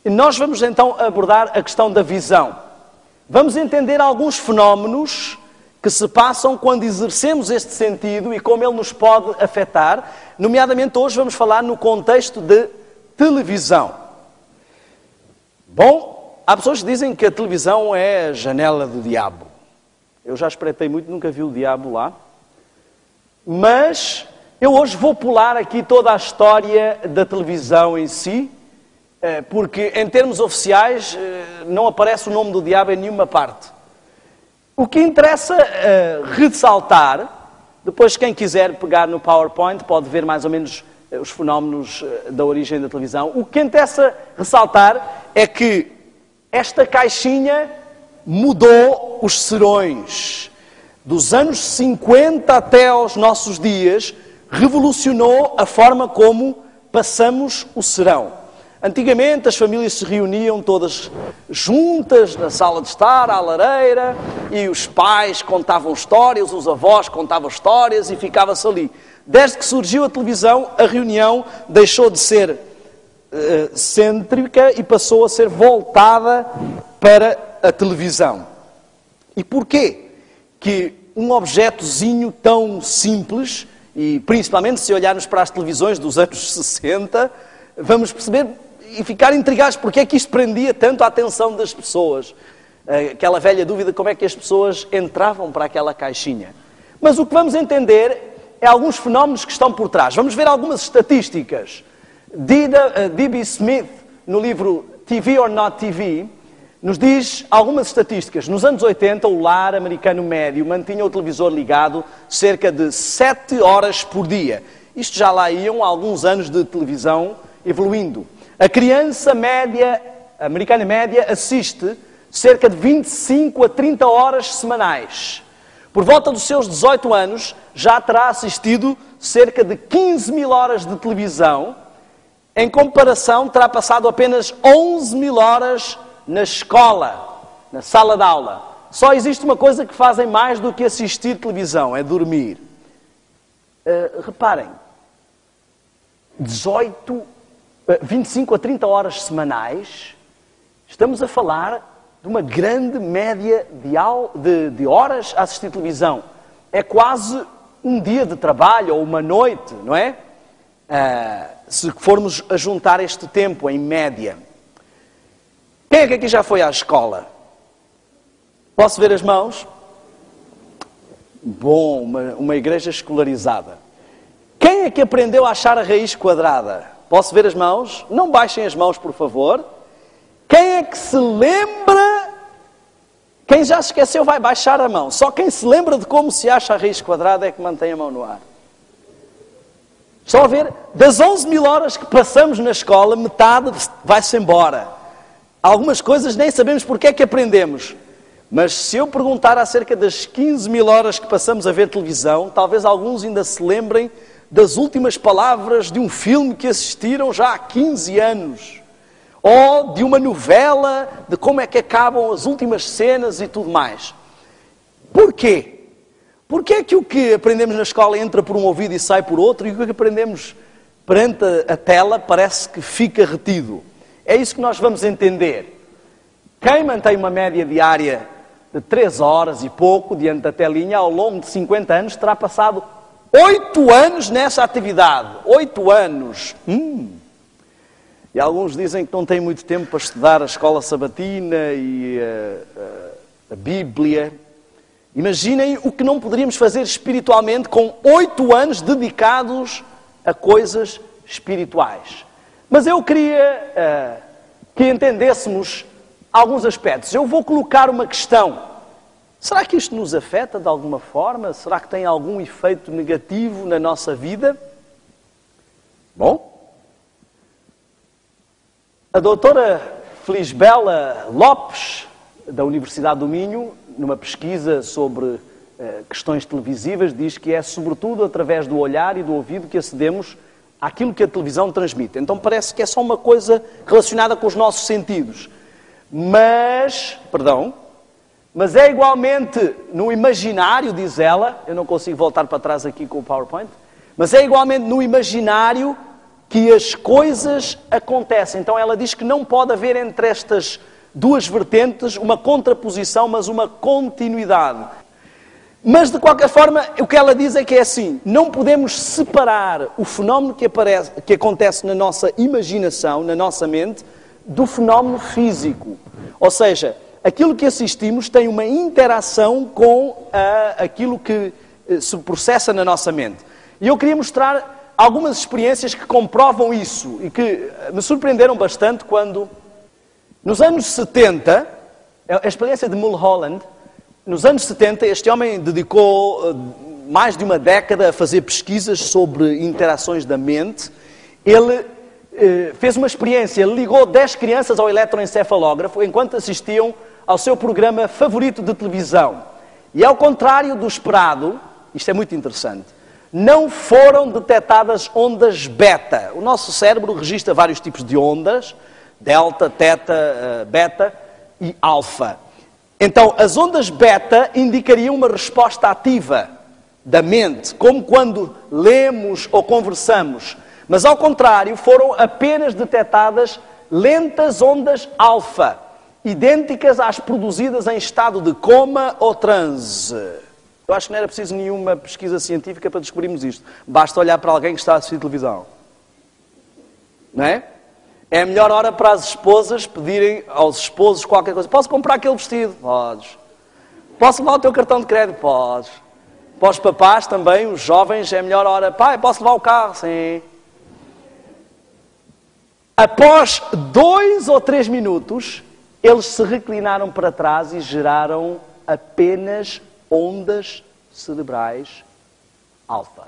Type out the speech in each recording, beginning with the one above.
E nós vamos então abordar a questão da visão. Vamos entender alguns fenómenos que se passam quando exercemos este sentido e como ele nos pode afetar. Nomeadamente, hoje vamos falar no contexto de televisão. Bom, há pessoas que dizem que a televisão é a janela do diabo. Eu já espreitei muito, nunca vi o diabo lá. Mas eu hoje vou pular aqui toda a história da televisão em si, porque em termos oficiais não aparece o nome do diabo em nenhuma parte. O que interessa ressaltar, depois quem quiser pegar no PowerPoint pode ver mais ou menos os fenómenos da origem da televisão. O que interessa ressaltar é que esta caixinha mudou os serões. Dos anos 50 até aos nossos dias, revolucionou a forma como passamos o serão. Antigamente as famílias se reuniam todas juntas na sala de estar, à lareira, e os pais contavam histórias, os avós contavam histórias e ficava-se ali. Desde que surgiu a televisão, a reunião deixou de ser cêntrica e passou a ser voltada para a televisão. E porquê que um objetozinho tão simples, e principalmente se olharmos para as televisões dos anos 60, vamos perceber e ficar intrigados porque é que isto prendia tanto a atenção das pessoas. Aquela velha dúvida, como é que as pessoas entravam para aquela caixinha. Mas o que vamos entender é alguns fenómenos que estão por trás. Vamos ver algumas estatísticas. D.B. Smith, no livro TV or Not TV, nos diz algumas estatísticas. Nos anos 80, o lar americano médio mantinha o televisor ligado cerca de 7 horas por dia. Isto já lá iam alguns anos de televisão evoluindo. A criança média, americana média, assiste cerca de 25 a 30 horas semanais. Por volta dos seus 18 anos, já terá assistido cerca de 15 mil horas de televisão. Em comparação, terá passado apenas 11 mil horas na escola, na sala de aula. Só existe uma coisa que fazem mais do que assistir televisão, é dormir. Reparem, 25 a 30 horas semanais, estamos a falar de uma grande média de horas a assistir televisão. É quase um dia de trabalho ou uma noite, não é? Se formos a juntar este tempo em média. Quem é que aqui já foi à escola? Posso ver as mãos? Bom, uma igreja escolarizada. Quem é que aprendeu a achar a raiz quadrada? Posso ver as mãos? Não baixem as mãos, por favor. Quem é que se lembra? Quem já se esqueceu vai baixar a mão. Só quem se lembra de como se acha a raiz quadrada é que mantém a mão no ar. Estão a ver? Das 11 mil horas que passamos na escola, metade vai-se embora. Algumas coisas nem sabemos porque é que aprendemos. Mas se eu perguntar acerca das 15 mil horas que passamos a ver televisão, talvez alguns ainda se lembrem das últimas palavras de um filme que assistiram já há 15 anos. Ou de uma novela, de como é que acabam as últimas cenas e tudo mais. Porquê? Porquê é que o que aprendemos na escola entra por um ouvido e sai por outro, e o que aprendemos perante a tela parece que fica retido? É isso que nós vamos entender. Quem mantém uma média diária de 3 horas e pouco diante da telinha, ao longo de 50 anos, terá passado 8 anos nessa atividade. 8 anos. E alguns dizem que não têm muito tempo para estudar a escola sabatina e a Bíblia. Imaginem o que não poderíamos fazer espiritualmente com 8 anos dedicados a coisas espirituais. Mas eu queria que entendêssemos alguns aspectos. Eu vou colocar uma questão. Será que isto nos afeta de alguma forma? Será que tem algum efeito negativo na nossa vida? Bom, a doutora Felisbela Lopes, da Universidade do Minho, numa pesquisa sobre questões televisivas, diz que é sobretudo através do olhar e do ouvido que acedemos àquilo que a televisão transmite. Então parece que é só uma coisa relacionada com os nossos sentidos. Mas é igualmente no imaginário, diz ela, eu não consigo voltar para trás aqui com o PowerPoint, mas é igualmente no imaginário que as coisas acontecem. Então ela diz que não pode haver entre estas duas vertentes uma contraposição, mas uma continuidade. Mas, de qualquer forma, o que ela diz é que é assim, não podemos separar o fenómeno que acontece na nossa imaginação, na nossa mente, do fenómeno físico. Ou seja, aquilo que assistimos tem uma interação com aquilo que se processa na nossa mente. E eu queria mostrar algumas experiências que comprovam isso e que me surpreenderam bastante quando, nos anos 70, a experiência de Mulholland, nos anos 70, este homem dedicou mais de uma década a fazer pesquisas sobre interações da mente. Ele fez uma experiência, ele ligou 10 crianças ao eletroencefalógrafo enquanto assistiam ao seu programa favorito de televisão. E ao contrário do esperado, isto é muito interessante, não foram detectadas ondas beta. O nosso cérebro registra vários tipos de ondas, delta, teta, beta e alfa. Então, as ondas beta indicariam uma resposta ativa da mente, como quando lemos ou conversamos. Mas, ao contrário, foram apenas detectadas lentas ondas alfa, idênticas às produzidas em estado de coma ou transe. Eu acho que não era preciso nenhuma pesquisa científica para descobrirmos isto. Basta olhar para alguém que está a assistir televisão. Não é? É a melhor hora para as esposas pedirem aos esposos qualquer coisa. Posso comprar aquele vestido? Podes. Posso levar o teu cartão de crédito? Podes. Para os papás também, os jovens, é a melhor hora. Pai, posso levar o carro? Sim. Após 2 ou 3 minutos, eles se reclinaram para trás e geraram apenas ondas cerebrais alfa.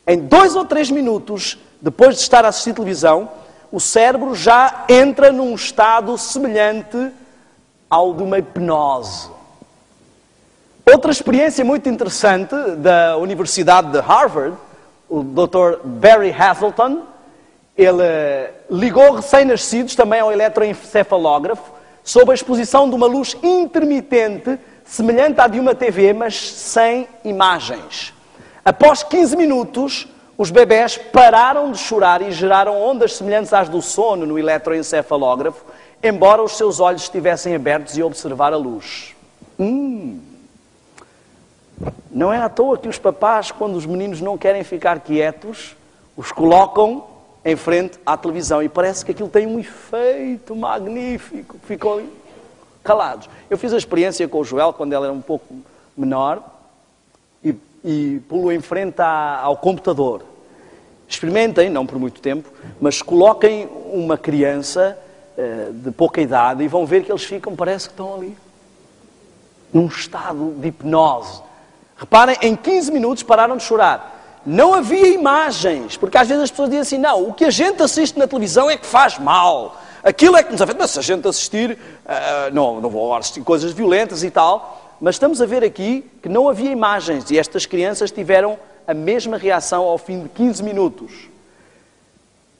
Em 2 ou 3 minutos, depois de estar a assistir televisão, o cérebro já entra num estado semelhante ao de uma hipnose. Outra experiência muito interessante da Universidade de Harvard, o Dr. Barry Hazelton, ele ligou recém-nascidos também ao eletroencefalógrafo sob a exposição de uma luz intermitente semelhante à de uma TV, mas sem imagens. Após 15 minutos, os bebés pararam de chorar e geraram ondas semelhantes às do sono no eletroencefalógrafo, embora os seus olhos estivessem abertos e observar a luz. Não é à toa que os papás, quando os meninos não querem ficar quietos, os colocam em frente à televisão. E parece que aquilo tem um efeito magnífico. Ficam ali calados. Eu fiz a experiência com o Joel, quando ele era um pouco menor, e pulo em frente ao computador. Experimentem, não por muito tempo, mas coloquem uma criança de pouca idade e vão ver que eles ficam, parece que estão ali, num estado de hipnose. Reparem, em 15 minutos pararam de chorar. Não havia imagens, porque às vezes as pessoas dizem assim, não, o que a gente assiste na televisão é que faz mal. Aquilo é que nos afeta. Mas se a gente assistir, não vou assistir coisas violentas e tal. Mas estamos a ver aqui que não havia imagens e estas crianças tiveram a mesma reação ao fim de 15 minutos.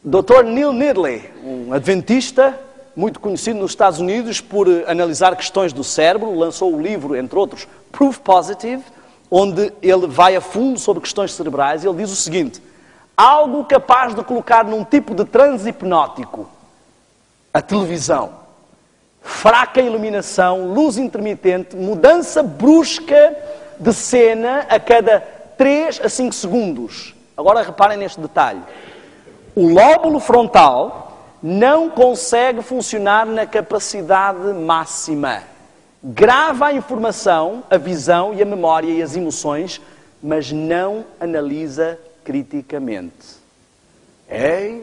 Dr. Neil Nedley, um adventista muito conhecido nos Estados Unidos por analisar questões do cérebro, lançou o livro, entre outros, Proof Positive, onde ele vai a fundo sobre questões cerebrais. Ele diz o seguinte: algo capaz de colocar num tipo de transe hipnótico, a televisão, fraca iluminação, luz intermitente, mudança brusca de cena a cada 3 a 5 segundos. Agora reparem neste detalhe. O lóbulo frontal não consegue funcionar na capacidade máxima. Grava a informação, a visão e a memória e as emoções, mas não analisa criticamente.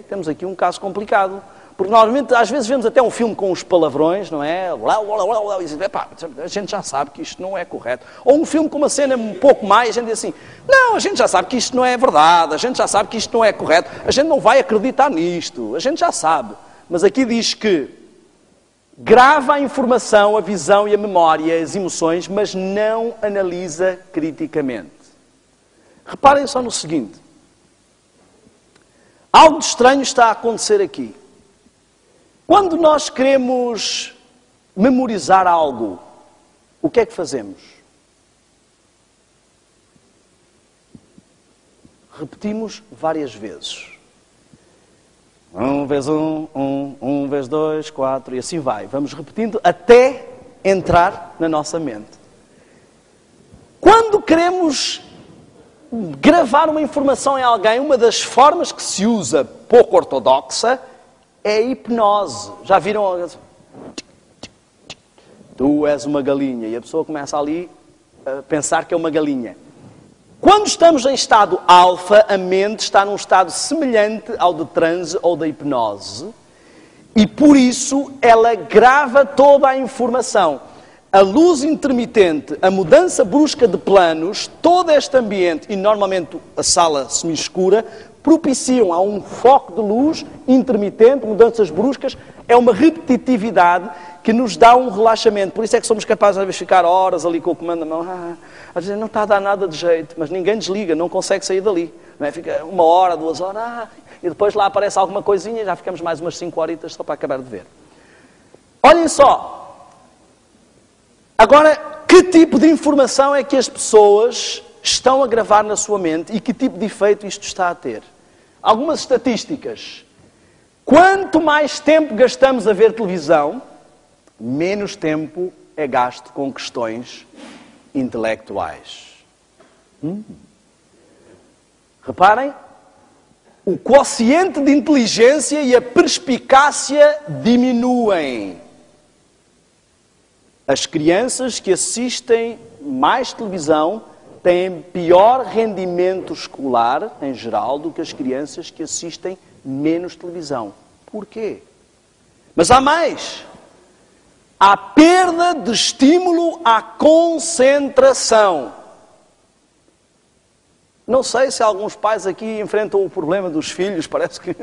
Temos aqui um caso complicado. Porque normalmente, às vezes, vemos até um filme com os palavrões, não é? E diz, a gente já sabe que isto não é correto. Ou um filme com uma cena um pouco mais, a gente diz assim, não, a gente já sabe que isto não é verdade, a gente já sabe que isto não é correto, a gente não vai acreditar nisto, a gente já sabe. Mas aqui diz que grava a informação, a visão e a memória, as emoções, mas não analisa criticamente. Reparem só no seguinte. Algo de estranho está a acontecer aqui. Quando nós queremos memorizar algo, o que é que fazemos? Repetimos várias vezes. 1 vezes 1, 1, 1 vezes 2, 4, e assim vai. Vamos repetindo até entrar na nossa mente. Quando queremos gravar uma informação em alguém, uma das formas que se usa, pouco ortodoxa, é a hipnose. Já viram? Tu és uma galinha. E a pessoa começa ali a pensar que é uma galinha. Quando estamos em estado alfa, a mente está num estado semelhante ao de transe ou da hipnose. E por isso ela grava toda a informação. A luz intermitente, a mudança brusca de planos, todo este ambiente, e normalmente a sala semi-escura, propiciam a um foco de luz intermitente, mudanças bruscas, é uma repetitividade que nos dá um relaxamento. Por isso é que somos capazes às vezes de ficar horas ali com o comando na mão. Às vezes não está a dar nada de jeito, mas ninguém desliga, não consegue sair dali. Não é? Fica 1 hora, 2 horas, e depois lá aparece alguma coisinha e já ficamos mais umas 5 horitas só para acabar de ver. Olhem só. Agora, que tipo de informação é que as pessoas estão a gravar na sua mente e que tipo de efeito isto está a ter? Algumas estatísticas. Quanto mais tempo gastamos a ver televisão, menos tempo é gasto com questões intelectuais. Reparem, o quociente de inteligência e a perspicácia diminuem. As crianças que assistem mais televisão têm pior rendimento escolar, em geral, do que as crianças que assistem menos televisão. Porquê? Mas há mais. Há perda de estímulo à concentração. Não sei se alguns pais aqui enfrentam o problema dos filhos, parece que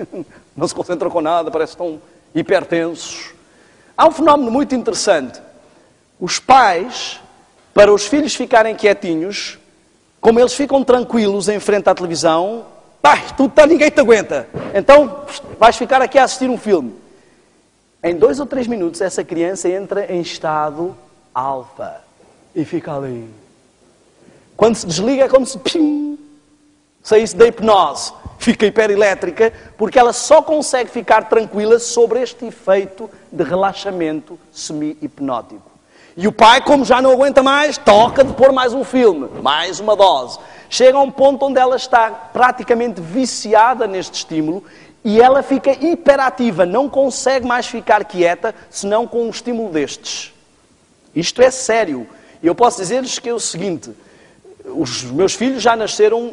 não se concentram com nada, parece que estão hipertensos. Há um fenómeno muito interessante. Os pais, para os filhos ficarem quietinhos, como eles ficam tranquilos em frente à televisão, ninguém te aguenta. Então vais ficar aqui a assistir um filme. Em 2 ou 3 minutos essa criança entra em estado alfa e fica ali. Quando se desliga é como se saísse da hipnose. Fica hiperelétrica porque ela só consegue ficar tranquila sobre este efeito de relaxamento semi-hipnótico. E o pai, como já não aguenta mais, toca de pôr mais um filme, mais uma dose. Chega a um ponto onde ela está praticamente viciada neste estímulo e ela fica hiperativa, não consegue mais ficar quieta, senão com um estímulo destes. Isto é sério. E eu posso dizer-lhes que é o seguinte, os meus filhos já nasceram,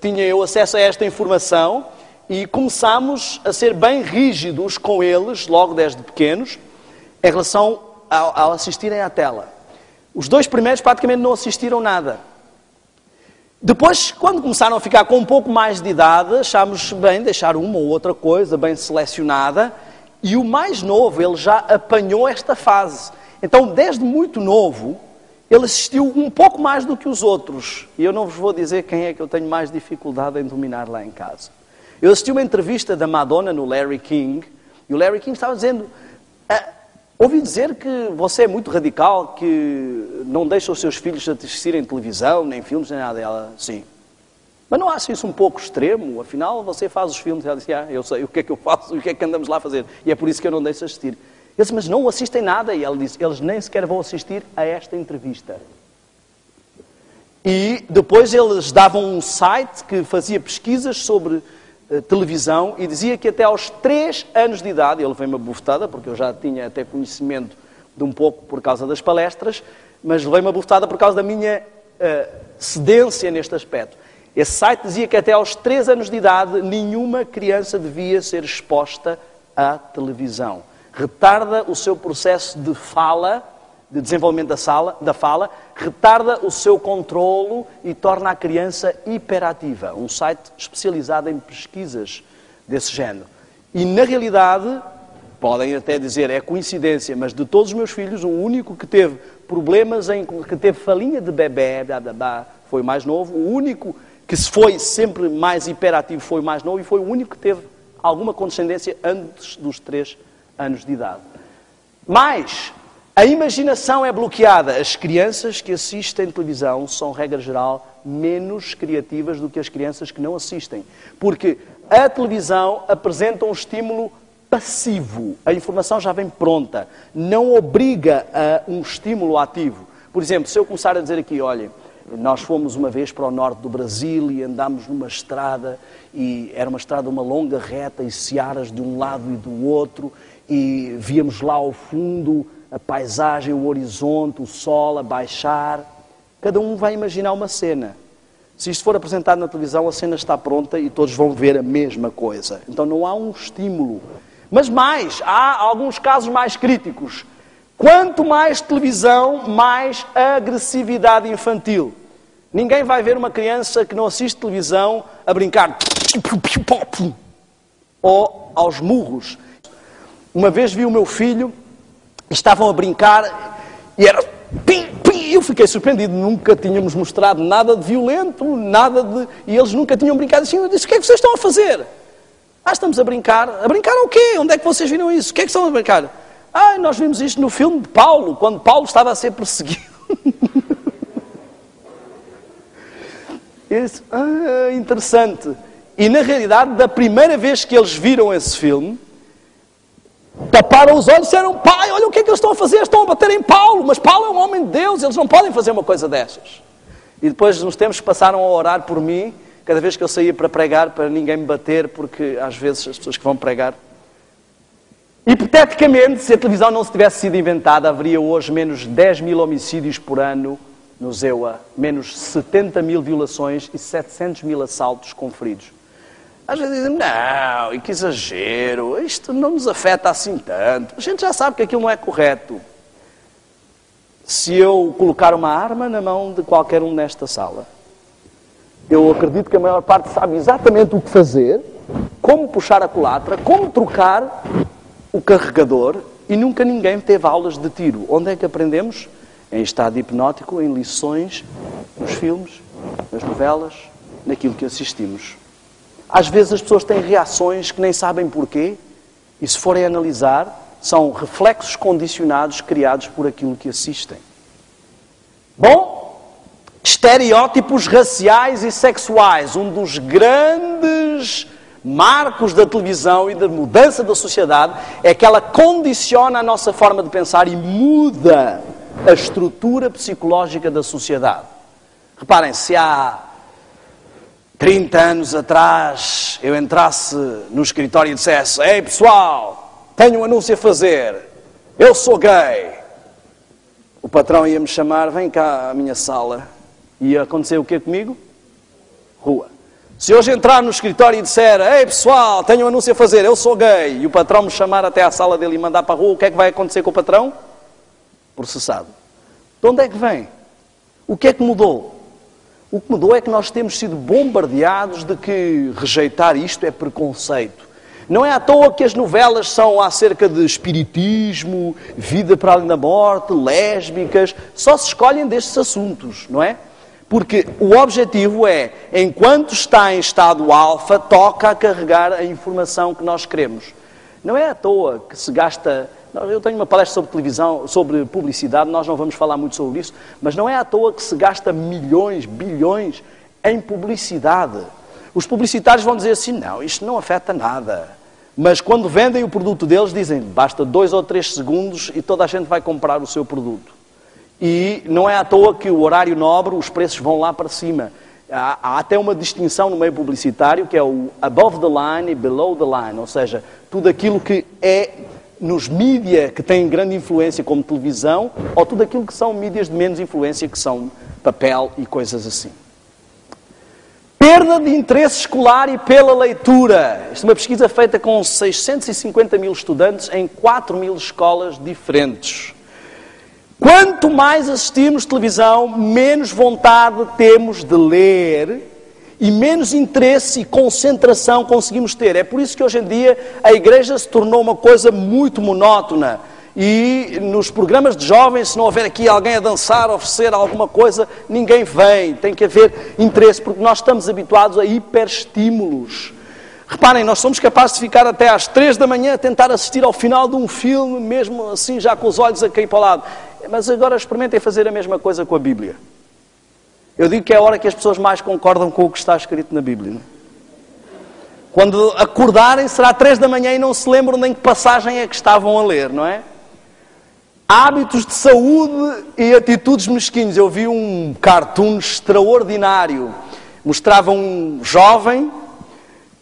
tinha eu acesso a esta informação e começámos a ser bem rígidos com eles, logo desde pequenos, em relação ao assistirem à tela. Os 2 primeiros praticamente não assistiram nada. Depois, quando começaram a ficar com um pouco mais de idade, achámos bem deixar uma ou outra coisa bem selecionada, e o mais novo, ele já apanhou esta fase. Então, desde muito novo, ele assistiu um pouco mais do que os outros. E eu não vos vou dizer quem é que eu tenho mais dificuldade em dominar lá em casa. Eu assisti uma entrevista da Madonna no Larry King, e o Larry King estava dizendo... ouvi dizer que você é muito radical, que não deixa os seus filhos assistirem televisão, nem filmes, nem nada. Ela, sim. Mas não acha isso um pouco extremo? Afinal, você faz os filmes. Ela disse, eu sei o que é que eu faço e o que é que andamos lá a fazer. E é por isso que eu não deixo assistir. Ele disse, mas não assistem nada. E ela disse, eles nem sequer vão assistir a esta entrevista. E depois eles davam um site que fazia pesquisas sobre televisão e dizia que até aos 3 anos de idade, ele veio-me uma bufetada, porque eu já tinha até conhecimento de um pouco por causa das palestras, mas levei uma bufetada por causa da minha cedência neste aspecto. Esse site dizia que até aos 3 anos de idade nenhuma criança devia ser exposta à televisão. Retarda o seu processo de fala, de desenvolvimento da fala, retarda o seu controlo e torna a criança hiperativa. Um site especializado em pesquisas desse género. E, na realidade, podem até dizer, é coincidência, mas de todos os meus filhos, o único que teve problemas, que teve falinha de bebê, foi o mais novo. O único que se foi sempre mais hiperativo foi o mais novo e foi o único que teve alguma condescendência antes dos 3 anos de idade. Mas a imaginação é bloqueada. As crianças que assistem televisão são, regra geral, menos criativas do que as crianças que não assistem. Porque A televisão apresenta um estímulo passivo. A informação já vem pronta. Não obriga a um estímulo ativo. Por exemplo, se eu começar a dizer aqui, olha, nós fomos uma vez para o norte do Brasil e andámos numa estrada, e era uma estrada, uma longa reta, e searas de um lado e do outro, e víamos lá ao fundo a paisagem, o horizonte, o sol a baixar. Cada um vai imaginar uma cena. Se isto for apresentado na televisão, a cena está pronta e todos vão ver a mesma coisa. Então não há um estímulo. Mas mais, há alguns casos mais críticos. Quanto mais televisão, mais agressividade infantil. Ninguém vai ver uma criança que não assiste televisão a brincar ou aos murros. Uma vez vi o meu filho, estavam a brincar e era pim, pim. Eu fiquei surpreendido, nunca tínhamos mostrado nada de violento, nada de... E eles nunca tinham brincado assim. Eu disse, o que é que vocês estão a fazer? Estamos a brincar. A brincar o quê? Onde é que vocês viram isso? O que é que estão a brincar? Nós vimos isto no filme de Paulo, quando Paulo estava a ser perseguido. Eu disse, interessante. E na realidade, da primeira vez que eles viram esse filme, taparam os olhos e disseram, pai, olha o que é que eles estão a fazer, estão a bater em Paulo, mas Paulo é um homem de Deus, eles não podem fazer uma coisa dessas. E depois, uns tempos, passaram a orar por mim, cada vez que eu saía para pregar, para ninguém me bater, porque às vezes as pessoas que vão pregar... Hipoteticamente, se a televisão não se tivesse sido inventada, haveria hoje menos 10 mil homicídios por ano no ZEUA, menos 70 mil violações e 700 mil assaltos com feridos. Às vezes dizem, não, e que exagero, isto não nos afeta assim tanto. A gente já sabe que aquilo não é correto. Se eu colocar uma arma na mão de qualquer um nesta sala, eu acredito que a maior parte sabe exatamente o que fazer, como puxar a culatra, como trocar o carregador, e nunca ninguém teve aulas de tiro. Onde é que aprendemos? Em estado hipnótico, em lições, nos filmes, nas novelas, naquilo que assistimos. Às vezes as pessoas têm reações que nem sabem porquê, e se forem analisar, são reflexos condicionados criados por aquilo que assistem. Bom, estereótipos raciais e sexuais, um dos grandes marcos da televisão e da mudança da sociedade é que ela condiciona a nossa forma de pensar e muda a estrutura psicológica da sociedade. Reparem, se há 30 anos atrás eu entrasse no escritório e dissesse, ei pessoal, tenho um anúncio a fazer, eu sou gay, o patrão ia-me chamar, vem cá à minha sala, e ia acontecer o quê comigo? Rua. Se hoje entrar no escritório e disser, ei pessoal, tenho um anúncio a fazer, eu sou gay, e o patrão me chamar até à sala dele e mandar para a rua, o que é que vai acontecer com o patrão? Processado. De onde é que vem? O que é que mudou? O que mudou é que nós temos sido bombardeados de que rejeitar isto é preconceito. Não é à toa que as novelas são acerca de espiritismo, vida para além da morte, lésbicas, só se escolhem destes assuntos, não é? Porque o objetivo é, enquanto está em estado alfa, toca a carregar a informação que nós queremos. Não é à toa que se gasta... Eu tenho uma palestra sobre televisão, sobre publicidade, nós não vamos falar muito sobre isso, mas não é à toa que se gasta milhões, bilhões em publicidade. Os publicitários vão dizer assim, não, isto não afeta nada. Mas quando vendem o produto deles, dizem, basta 2 ou 3 segundos e toda a gente vai comprar o seu produto. E não é à toa que o horário nobre, os preços vão lá para cima. Há até uma distinção no meio publicitário, que é o above the line e below the line. Ou seja, tudo aquilo que é nos mídias que têm grande influência, como televisão, ou tudo aquilo que são mídias de menos influência, que são papel e coisas assim. Perda de interesse escolar e pela leitura. Isto é uma pesquisa feita com 650 mil estudantes em 4 mil escolas diferentes. Quanto mais assistimos televisão, menos vontade temos de ler e menos interesse e concentração conseguimos ter. É por isso que hoje em dia a igreja se tornou uma coisa muito monótona. E nos programas de jovens, se não houver aqui alguém a dançar, a oferecer alguma coisa, ninguém vem. Tem que haver interesse, porque nós estamos habituados a hiperestímulos. Reparem, nós somos capazes de ficar até às 3 da manhã a tentar assistir ao final de um filme, mesmo assim já com os olhos a cair para o lado. Mas agora experimentem fazer a mesma coisa com a Bíblia. Eu digo que é a hora que as pessoas mais concordam com o que está escrito na Bíblia. Quando acordarem será 3 da manhã e não se lembram nem que passagem é que estavam a ler, não é? Hábitos de saúde e atitudes mesquinhas. Eu vi um cartoon extraordinário. Mostrava um jovem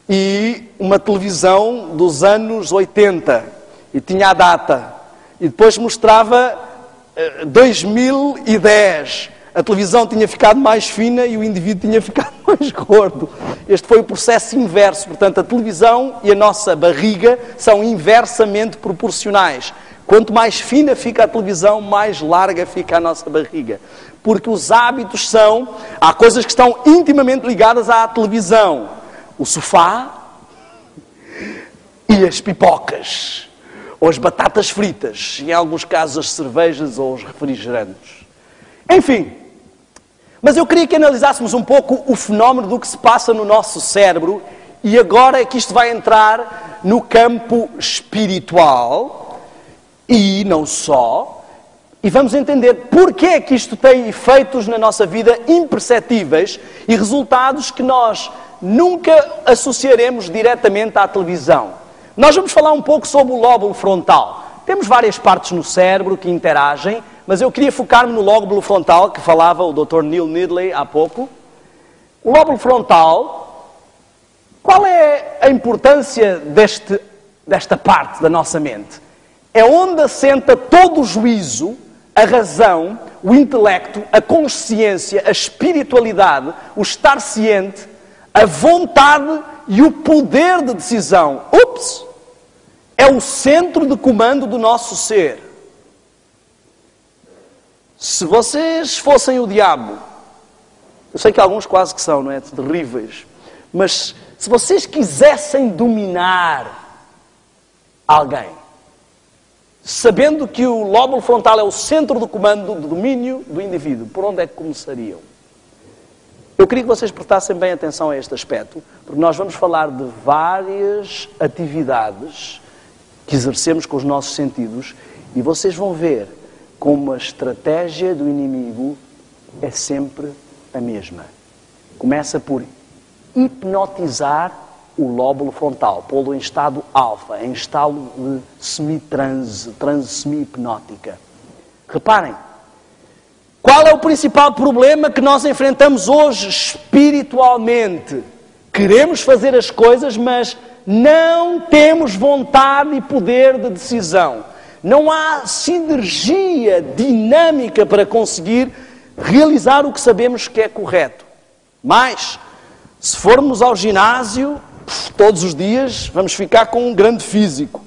e uma televisão dos anos 80. E tinha a data. E depois mostrava 2010. A televisão tinha ficado mais fina e o indivíduo tinha ficado mais gordo. Este foi o processo inverso. Portanto, a televisão e a nossa barriga são inversamente proporcionais. Quanto mais fina fica a televisão, mais larga fica a nossa barriga. Porque os hábitos são... Há coisas que estão intimamente ligadas à televisão. O sofá e as pipocas. Ou as batatas fritas. E, em alguns casos, as cervejas ou os refrigerantes. Enfim... Mas eu queria que analisássemos um pouco o fenómeno do que se passa no nosso cérebro e agora é que isto vai entrar no campo espiritual e não só. E vamos entender porque é que isto tem efeitos na nossa vida imperceptíveis e resultados que nós nunca associaremos diretamente à televisão. Nós vamos falar um pouco sobre o lóbulo frontal. Temos várias partes no cérebro que interagem, mas eu queria focar-me no lóbulo frontal, que falava o Dr. Neil Nedley há pouco. O lóbulo frontal, qual é a importância desta parte da nossa mente? É onde assenta todo o juízo, a razão, o intelecto, a consciência, a espiritualidade, o estar ciente, a vontade e o poder de decisão. Ups! É o centro de comando do nosso ser. Se vocês fossem o diabo, eu sei que alguns quase que são, não é? Terríveis. Mas se vocês quisessem dominar alguém, sabendo que o lóbulo frontal é o centro do comando do domínio do indivíduo, por onde é que começariam? Eu queria que vocês prestassem bem atenção a este aspecto, porque nós vamos falar de várias atividades que exercemos com os nossos sentidos e vocês vão ver como a estratégia do inimigo é sempre a mesma. Começa por hipnotizar o lóbulo frontal, pô-lo em estado alfa, em estado de semi-transe, transe semi-hipnótica. Reparem, qual é o principal problema que nós enfrentamos hoje espiritualmente? Queremos fazer as coisas, mas não temos vontade e poder de decisão. Não há sinergia dinâmica para conseguir realizar o que sabemos que é correto. Mas, se formos ao ginásio, todos os dias, vamos ficar com um grande físico.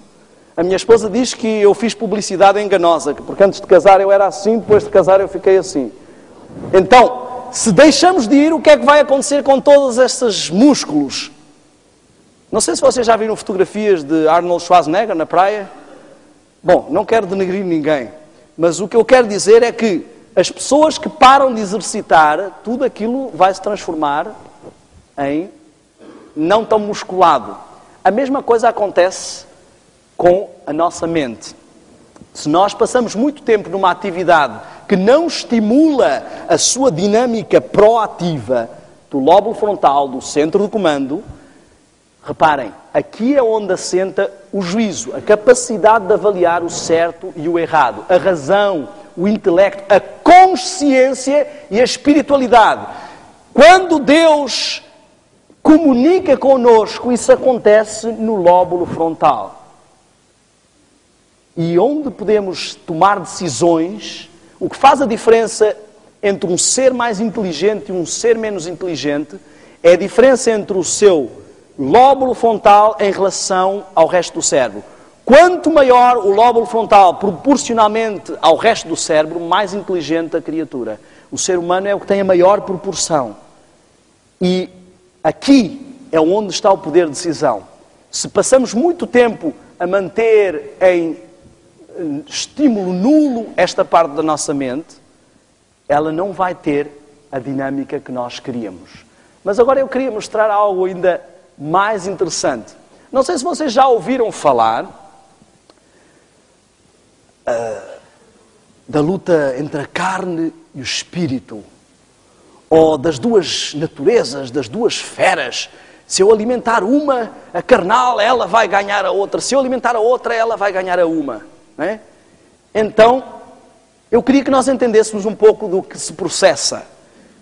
A minha esposa diz que eu fiz publicidade enganosa, porque antes de casar eu era assim, depois de casar eu fiquei assim. Então, se deixamos de ir, o que é que vai acontecer com todos esses músculos? Não sei se vocês já viram fotografias de Arnold Schwarzenegger na praia. Bom, não quero denegrir ninguém, mas o que eu quero dizer é que as pessoas que param de exercitar, tudo aquilo vai se transformar em não tão musculado. A mesma coisa acontece com a nossa mente. Se nós passamos muito tempo numa atividade que não estimula a sua dinâmica proativa do lóbulo frontal, do centro do comando, reparem, aqui é onde assenta o juízo, a capacidade de avaliar o certo e o errado, a razão, o intelecto, a consciência e a espiritualidade. Quando Deus comunica conosco, isso acontece no lóbulo frontal. E onde podemos tomar decisões, o que faz a diferença entre um ser mais inteligente e um ser menos inteligente é a diferença entre o seu lóbulo frontal em relação ao resto do cérebro. Quanto maior o lóbulo frontal proporcionalmente ao resto do cérebro, mais inteligente a criatura. O ser humano é o que tem a maior proporção. E aqui é onde está o poder de decisão. Se passamos muito tempo a manter em estímulo nulo esta parte da nossa mente, ela não vai ter a dinâmica que nós queríamos. Mas agora eu queria mostrar algo ainda mais interessante. Não sei se vocês já ouviram falar da luta entre a carne e o espírito, ou das duas naturezas, das duas esferas. Se eu alimentar uma, a carnal, ela vai ganhar a outra. Se eu alimentar a outra, ela vai ganhar a uma. Não é? Então, eu queria que nós entendêssemos um pouco do que se processa.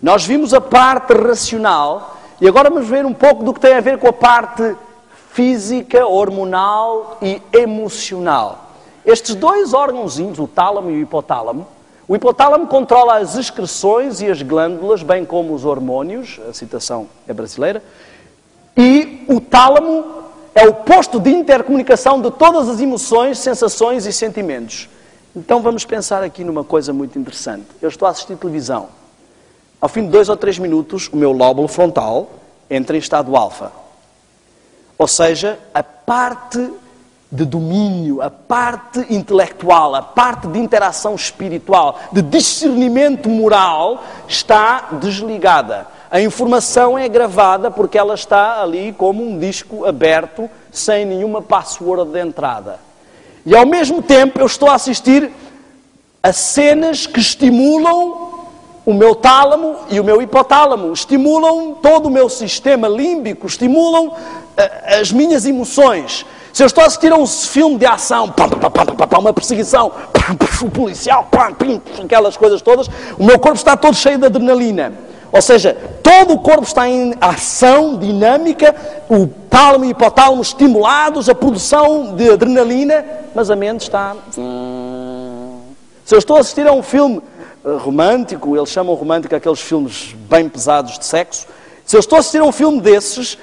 Nós vimos a parte racional e agora vamos ver um pouco do que tem a ver com a parte física, hormonal e emocional. Estes dois órgãozinhos, o tálamo e o hipotálamo controla as excreções e as glândulas, bem como os hormônios, a citação é brasileira, e o tálamo é o posto de intercomunicação de todas as emoções, sensações e sentimentos. Então vamos pensar aqui numa coisa muito interessante. Eu estou a assistir televisão. Ao fim de 2 ou 3 minutos, o meu lóbulo frontal entra em estado alfa. Ou seja, a parte de domínio, a parte intelectual, a parte de interação espiritual, de discernimento moral, está desligada. A informação é gravada porque ela está ali como um disco aberto, sem nenhuma password de entrada. E ao mesmo tempo eu estou a assistir a cenas que estimulam o meu tálamo e o meu hipotálamo, estimulam todo o meu sistema límbico, estimulam as minhas emoções. Se eu estou a assistir a um filme de ação, uma perseguição, o policial, aquelas coisas todas, o meu corpo está todo cheio de adrenalina. Ou seja, todo o corpo está em ação dinâmica, o tálamo e o hipotálamo estimulados, a produção de adrenalina, mas a mente está... Se eu estou a assistir a um filme romântico, eles chamam romântico aqueles filmes bem pesados de sexo, se eu estou a assistir a um filme desses,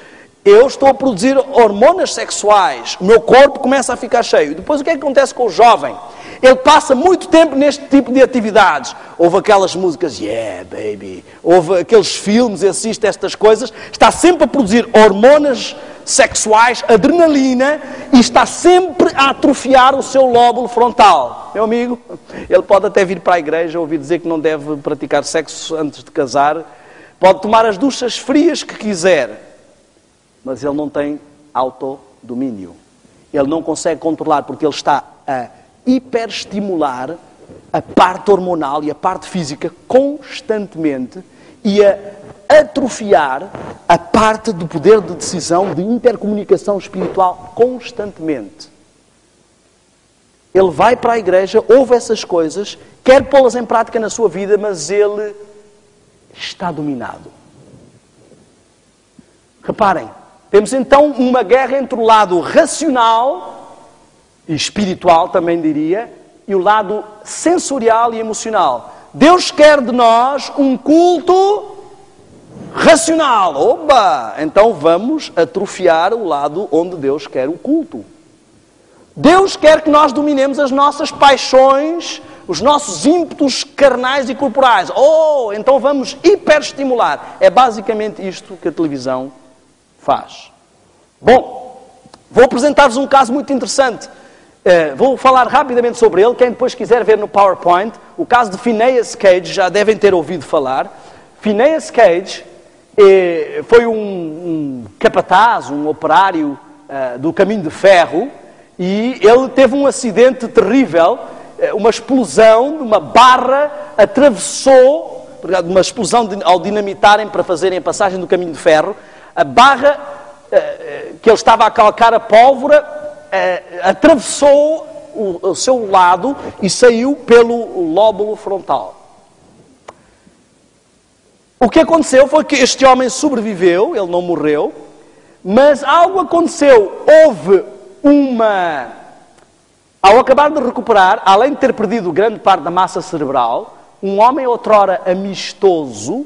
eu estou a produzir hormonas sexuais, o meu corpo começa a ficar cheio. E depois o que é que acontece com o jovem? Ele passa muito tempo neste tipo de atividades. Houve aquelas músicas, yeah, baby. Houve aqueles filmes, assiste a estas coisas. Está sempre a produzir hormonas sexuais, adrenalina, e está sempre a atrofiar o seu lóbulo frontal. Meu amigo, ele pode até vir para a igreja, ouvir dizer que não deve praticar sexo antes de casar. Pode tomar as duchas frias que quiser. Mas ele não tem autodomínio. Ele não consegue controlar, porque ele está a hiperestimular a parte hormonal e a parte física constantemente e a atrofiar a parte do poder de decisão, de intercomunicação espiritual constantemente. Ele vai para a igreja, ouve essas coisas, quer pô-las em prática na sua vida, mas ele está dominado. Reparem, temos então uma guerra entre o lado racional e espiritual, também diria, e o lado sensorial e emocional. Deus quer de nós um culto racional. Oba! Então vamos atrofiar o lado onde Deus quer o culto. Deus quer que nós dominemos as nossas paixões, os nossos ímpetos carnais e corporais. Oh, então vamos hiperestimular. É basicamente isto que a televisão faz. Bom, vou apresentar-vos um caso muito interessante. Vou falar rapidamente sobre ele. Quem depois quiser ver no PowerPoint, o caso de Phineas Cage, já devem ter ouvido falar. Phineas Cage foi um capataz, um operário do caminho de ferro, e ele teve um acidente terrível, uma explosão de uma barra atravessou, uma explosão ao dinamitarem para fazerem a passagem do caminho de ferro, a barra que ele estava a calcar a pólvora atravessou o seu lado e saiu pelo lóbulo frontal. O que aconteceu foi que este homem sobreviveu, ele não morreu, mas algo aconteceu. Houve ao acabar de recuperar, além de ter perdido grande parte da massa cerebral, um homem outrora amistoso,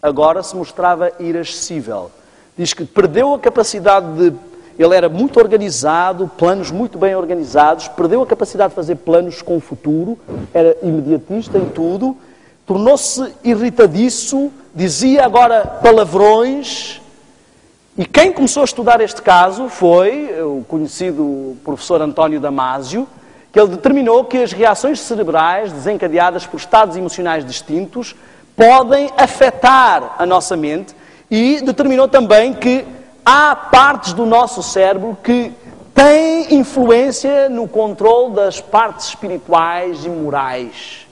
agora se mostrava irascível. Diz que perdeu a capacidade de... Ele era muito organizado, planos muito bem organizados, perdeu a capacidade de fazer planos com o futuro, era imediatista em tudo, tornou-se irritadiço, dizia agora palavrões, e quem começou a estudar este caso foi o conhecido professor António Damásio, que ele determinou que as reações cerebrais desencadeadas por estados emocionais distintos podem afetar a nossa mente, e determinou também que há partes do nosso cérebro que têm influência no controle das partes espirituais e morais.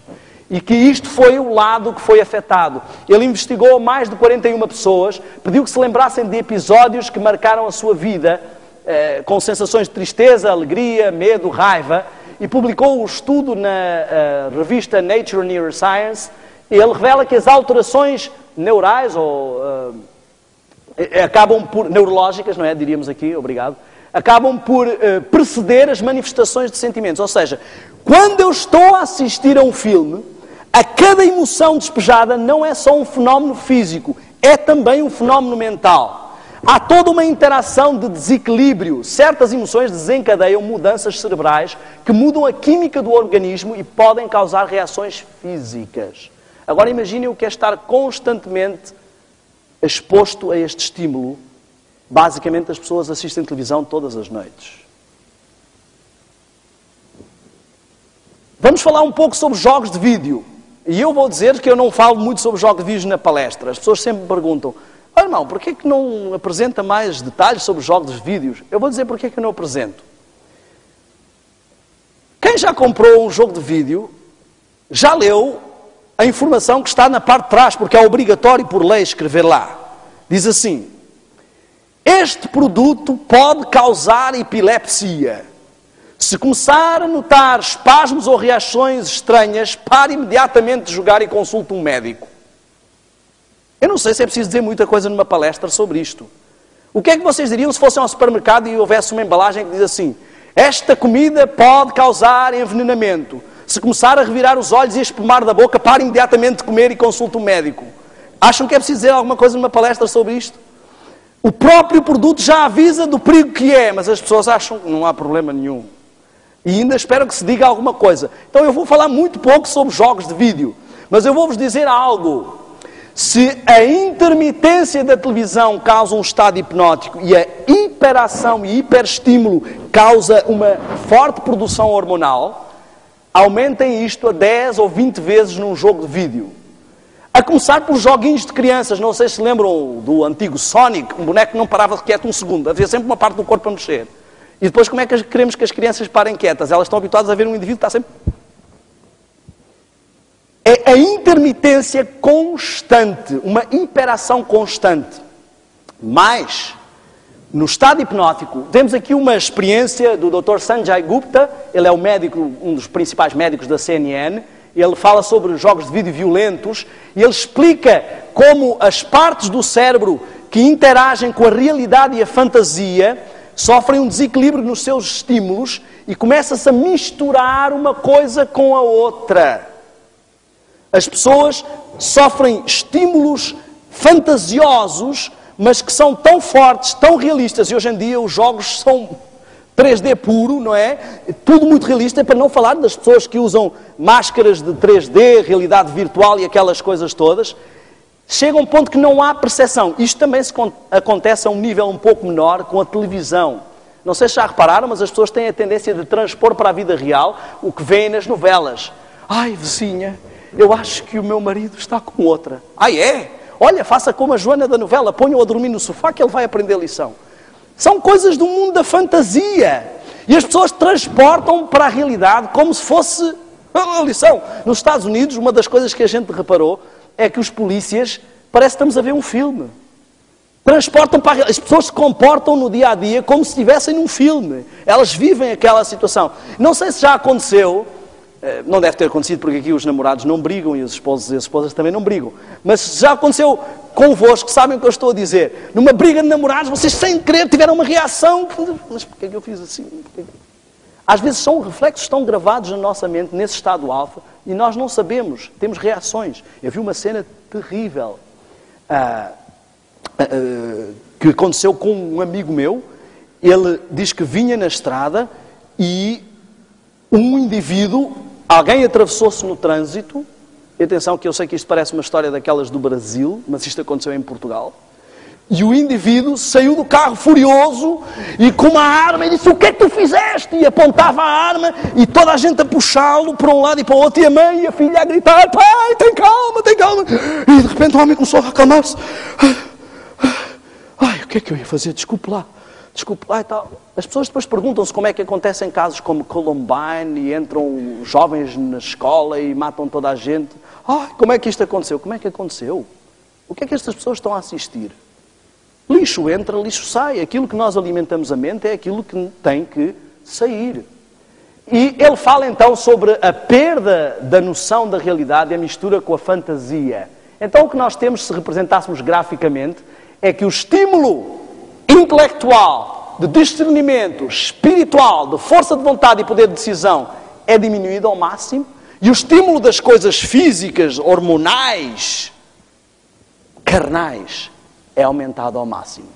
E que isto foi o lado que foi afetado. Ele investigou mais de 41 pessoas, pediu que se lembrassem de episódios que marcaram a sua vida, com sensações de tristeza, alegria, medo, raiva, e publicou o estudo na revista Nature Neuroscience. Ele revela que as alterações neurais, acabam por, neurológicas, não é? Diríamos aqui, obrigado, acabam por preceder as manifestações de sentimentos. Ou seja, quando eu estou a assistir a um filme, a cada emoção despejada não é só um fenómeno físico, é também um fenómeno mental. Há toda uma interação de desequilíbrio. Certas emoções desencadeiam mudanças cerebrais que mudam a química do organismo e podem causar reações físicas. Agora imaginem o que é estar constantemente exposto a este estímulo. Basicamente as pessoas assistem televisão todas as noites. Vamos falar um pouco sobre jogos de vídeo. E eu vou dizer que eu não falo muito sobre jogos de vídeo na palestra. As pessoas sempre me perguntam: "Oh, irmão, porquê que não apresenta mais detalhes sobre jogos de vídeos?" Eu vou dizer porquê que eu não apresento. Quem já comprou um jogo de vídeo, já leu a informação que está na parte de trás, porque é obrigatório por lei escrever lá. Diz assim: este produto pode causar epilepsia. Se começar a notar espasmos ou reações estranhas, pare imediatamente de jogar e consulte um médico. Eu não sei se é preciso dizer muita coisa numa palestra sobre isto. O que é que vocês diriam se fossem ao supermercado e houvesse uma embalagem que diz assim: esta comida pode causar envenenamento. Se começar a revirar os olhos e a espumar da boca, pare imediatamente de comer e consulte um médico. Acham que é preciso dizer alguma coisa numa palestra sobre isto? O próprio produto já avisa do perigo que é, mas as pessoas acham que não há problema nenhum. E ainda esperam que se diga alguma coisa. Então eu vou falar muito pouco sobre jogos de vídeo, mas eu vou-vos dizer algo. Se a intermitência da televisão causa um estado hipnótico e a hiperação e hiperestímulo causa uma forte produção hormonal, aumentem isto a 10 ou 20 vezes num jogo de vídeo. A começar por joguinhos de crianças. Não sei se lembram do antigo Sonic, um boneco que não parava quieto um segundo, havia sempre uma parte do corpo a mexer. E depois como é que queremos que as crianças parem quietas? Elas estão habituadas a ver um indivíduo que está sempre... É a intermitência constante, uma hiperação constante. Mas, no estado hipnótico, temos aqui uma experiência do Dr. Sanjay Gupta. Ele é o médico, um dos principais médicos da CNN. Ele fala sobre jogos de vídeo violentos e ele explica como as partes do cérebro que interagem com a realidade e a fantasia sofrem um desequilíbrio nos seus estímulos e começa-se a misturar uma coisa com a outra. As pessoas sofrem estímulos fantasiosos, mas que são tão fortes, tão realistas, e hoje em dia os jogos são 3D puro, não é? Tudo muito realista, para não falar das pessoas que usam máscaras de 3D, realidade virtual e aquelas coisas todas. Chega a um ponto que não há percepção. Isto também acontece a um nível um pouco menor com a televisão. Não sei se já repararam, mas as pessoas têm a tendência de transpor para a vida real o que veem nas novelas. Ai, vizinha, eu acho que o meu marido está com outra. Ai, é? Olha, faça como a Joana da novela, ponha-o a dormir no sofá que ele vai aprender lição. São coisas do mundo da fantasia. E as pessoas transportam para a realidade como se fosse a lição. Nos Estados Unidos, uma das coisas que a gente reparou é que os polícias, parece que estamos a ver um filme. Transportam para as pessoas se comportam no dia a dia como se estivessem num filme. Elas vivem aquela situação. Não sei se já aconteceu, não deve ter acontecido porque aqui os namorados não brigam e os esposos e as esposas também não brigam. Mas se já aconteceu convosco, sabem o que eu estou a dizer. Numa briga de namorados, vocês sem querer tiveram uma reação. Mas porquê é que eu fiz assim? Às vezes são reflexos tão gravados na nossa mente, nesse estado alfa, e nós não sabemos, temos reações. Eu vi uma cena terrível que aconteceu com um amigo meu. Ele diz que vinha na estrada e um indivíduo, alguém atravessou-se no trânsito. E atenção que eu sei que isto parece uma história daquelas do Brasil, mas isto aconteceu em Portugal. E o indivíduo saiu do carro furioso e com uma arma e disse: o que é que tu fizeste? E apontava a arma e toda a gente a puxá-lo para um lado e para o outro, e a mãe e a filha a gritar: pai, tem calma, tem calma. E de repente o homem começou a acalmar-se. Ai, o que é que eu ia fazer? Desculpe lá. Desculpe, tal. As pessoas depois perguntam-se como é que acontecem casos como Columbine e entram jovens na escola e matam toda a gente. Como é que isto aconteceu? Como é que aconteceu? O que é que estas pessoas estão a assistir? Lixo entra, lixo sai. Aquilo que nós alimentamos a mente é aquilo que tem que sair. E ele fala então sobre a perda da noção da realidade e a mistura com a fantasia. Então o que nós temos, se representássemos graficamente, é que o estímulo intelectual, de discernimento, espiritual, de força de vontade e poder de decisão é diminuído ao máximo, e o estímulo das coisas físicas, hormonais, carnais, é aumentado ao máximo.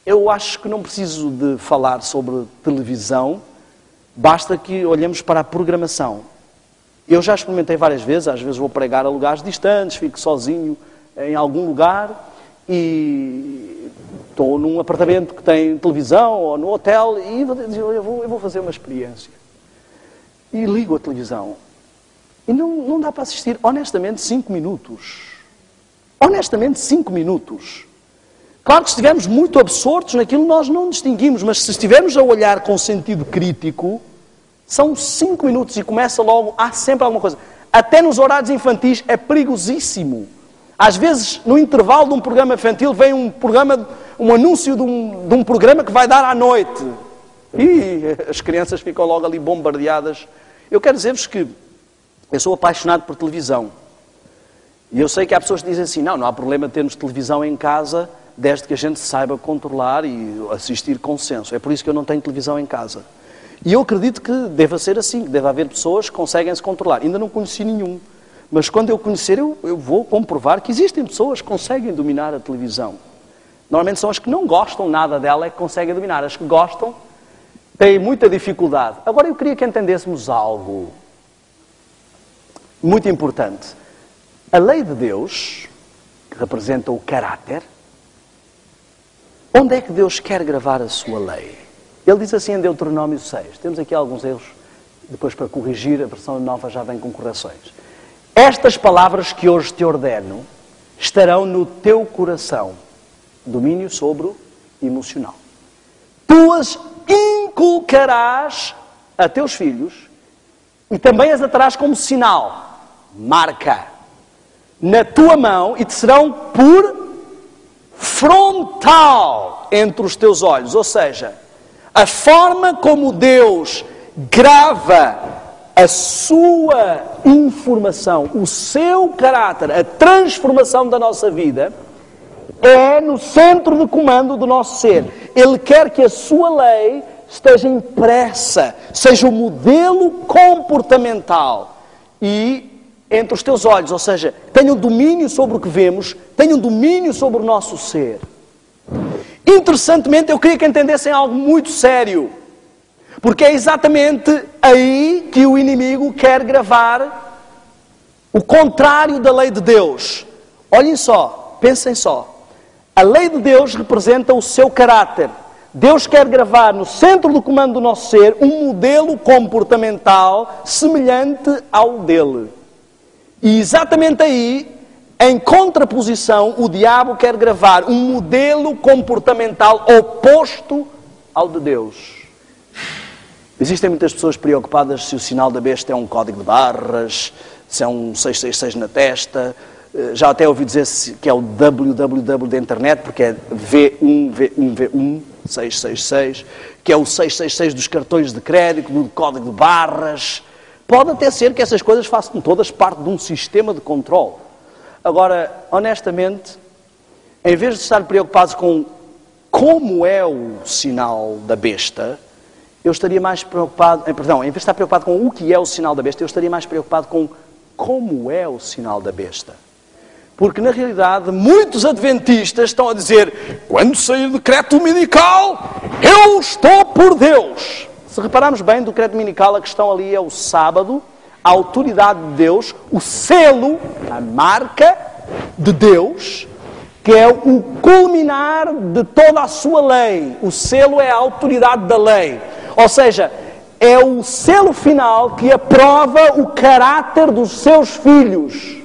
Eu acho que não preciso de falar sobre televisão, basta que olhemos para a programação. Eu já experimentei várias vezes, às vezes vou pregar a lugares distantes, fico sozinho em algum lugar e estou num apartamento que tem televisão ou no hotel e eu vou fazer uma experiência. E ligo a televisão. E não dá para assistir, honestamente, 5 minutos. Honestamente, 5 minutos. Claro que se estivermos muito absortos naquilo, nós não distinguimos, mas se estivermos a olhar com sentido crítico, são 5 minutos e começa logo, há sempre alguma coisa. Até nos horários infantis é perigosíssimo. Às vezes, no intervalo de um programa infantil, vem um anúncio de um programa que vai dar à noite. E as crianças ficam logo ali bombardeadas. Eu quero dizer-vos que eu sou apaixonado por televisão. E eu sei que há pessoas que dizem assim, não há problema termos televisão em casa, desde que a gente saiba controlar e assistir com senso. É por isso que eu não tenho televisão em casa. E eu acredito que deva ser assim, que deve haver pessoas que conseguem se controlar. Ainda não conheci nenhum. Mas quando eu conhecer, eu vou comprovar que existem pessoas que conseguem dominar a televisão. Normalmente são as que não gostam nada dela é que conseguem dominar. As que gostam têm muita dificuldade. Agora eu queria que entendêssemos algo muito importante. A lei de Deus, que representa o caráter, onde é que Deus quer gravar a sua lei? Ele diz assim em Deuteronômio 6. Temos aqui alguns erros, depois para corrigir, a versão nova já vem com correções. Estas palavras que hoje te ordeno estarão no teu coração. Domínio sobre o emocional. Tu as inculcarás a teus filhos e também as atarás como sinal, marca, na tua mão e te serão por frontal entre os teus olhos. Ou seja, a forma como Deus grava a sua informação, o seu caráter, a transformação da nossa vida, é no centro de comando do nosso ser. Ele quer que a sua lei esteja impressa, seja o modelo comportamental e entre os teus olhos, ou seja, tenha um domínio sobre o que vemos, tenha um domínio sobre o nosso ser. Interessantemente, eu queria que entendessem algo muito sério. Porque é exatamente aí que o inimigo quer gravar o contrário da lei de Deus. Olhem só, pensem só. A lei de Deus representa o seu caráter. Deus quer gravar no centro do comando do nosso ser um modelo comportamental semelhante ao dele. E exatamente aí, em contraposição, o diabo quer gravar um modelo comportamental oposto ao de Deus. Existem muitas pessoas preocupadas se o sinal da besta é um código de barras, se é um 666 na testa. Já até ouvi dizer que é o www da internet, porque é V1, 666, que é o 666 dos cartões de crédito, do código de barras. Pode até ser que essas coisas façam todas parte de um sistema de controle. Agora, honestamente, em vez de estar preocupados com como é o sinal da besta, eu estaria mais preocupado... em vez de estar preocupado com o que é o sinal da besta, eu estaria mais preocupado com como é o sinal da besta. Porque, na realidade, muitos adventistas estão a dizer, quando sair o decreto dominical, eu estou por Deus. Se repararmos bem, do decreto dominical, a questão ali é o sábado, a autoridade de Deus, o selo, a marca de Deus, que é o culminar de toda a sua lei. O selo é a autoridade da lei. Ou seja, é o selo final que aprova o caráter dos seus filhos.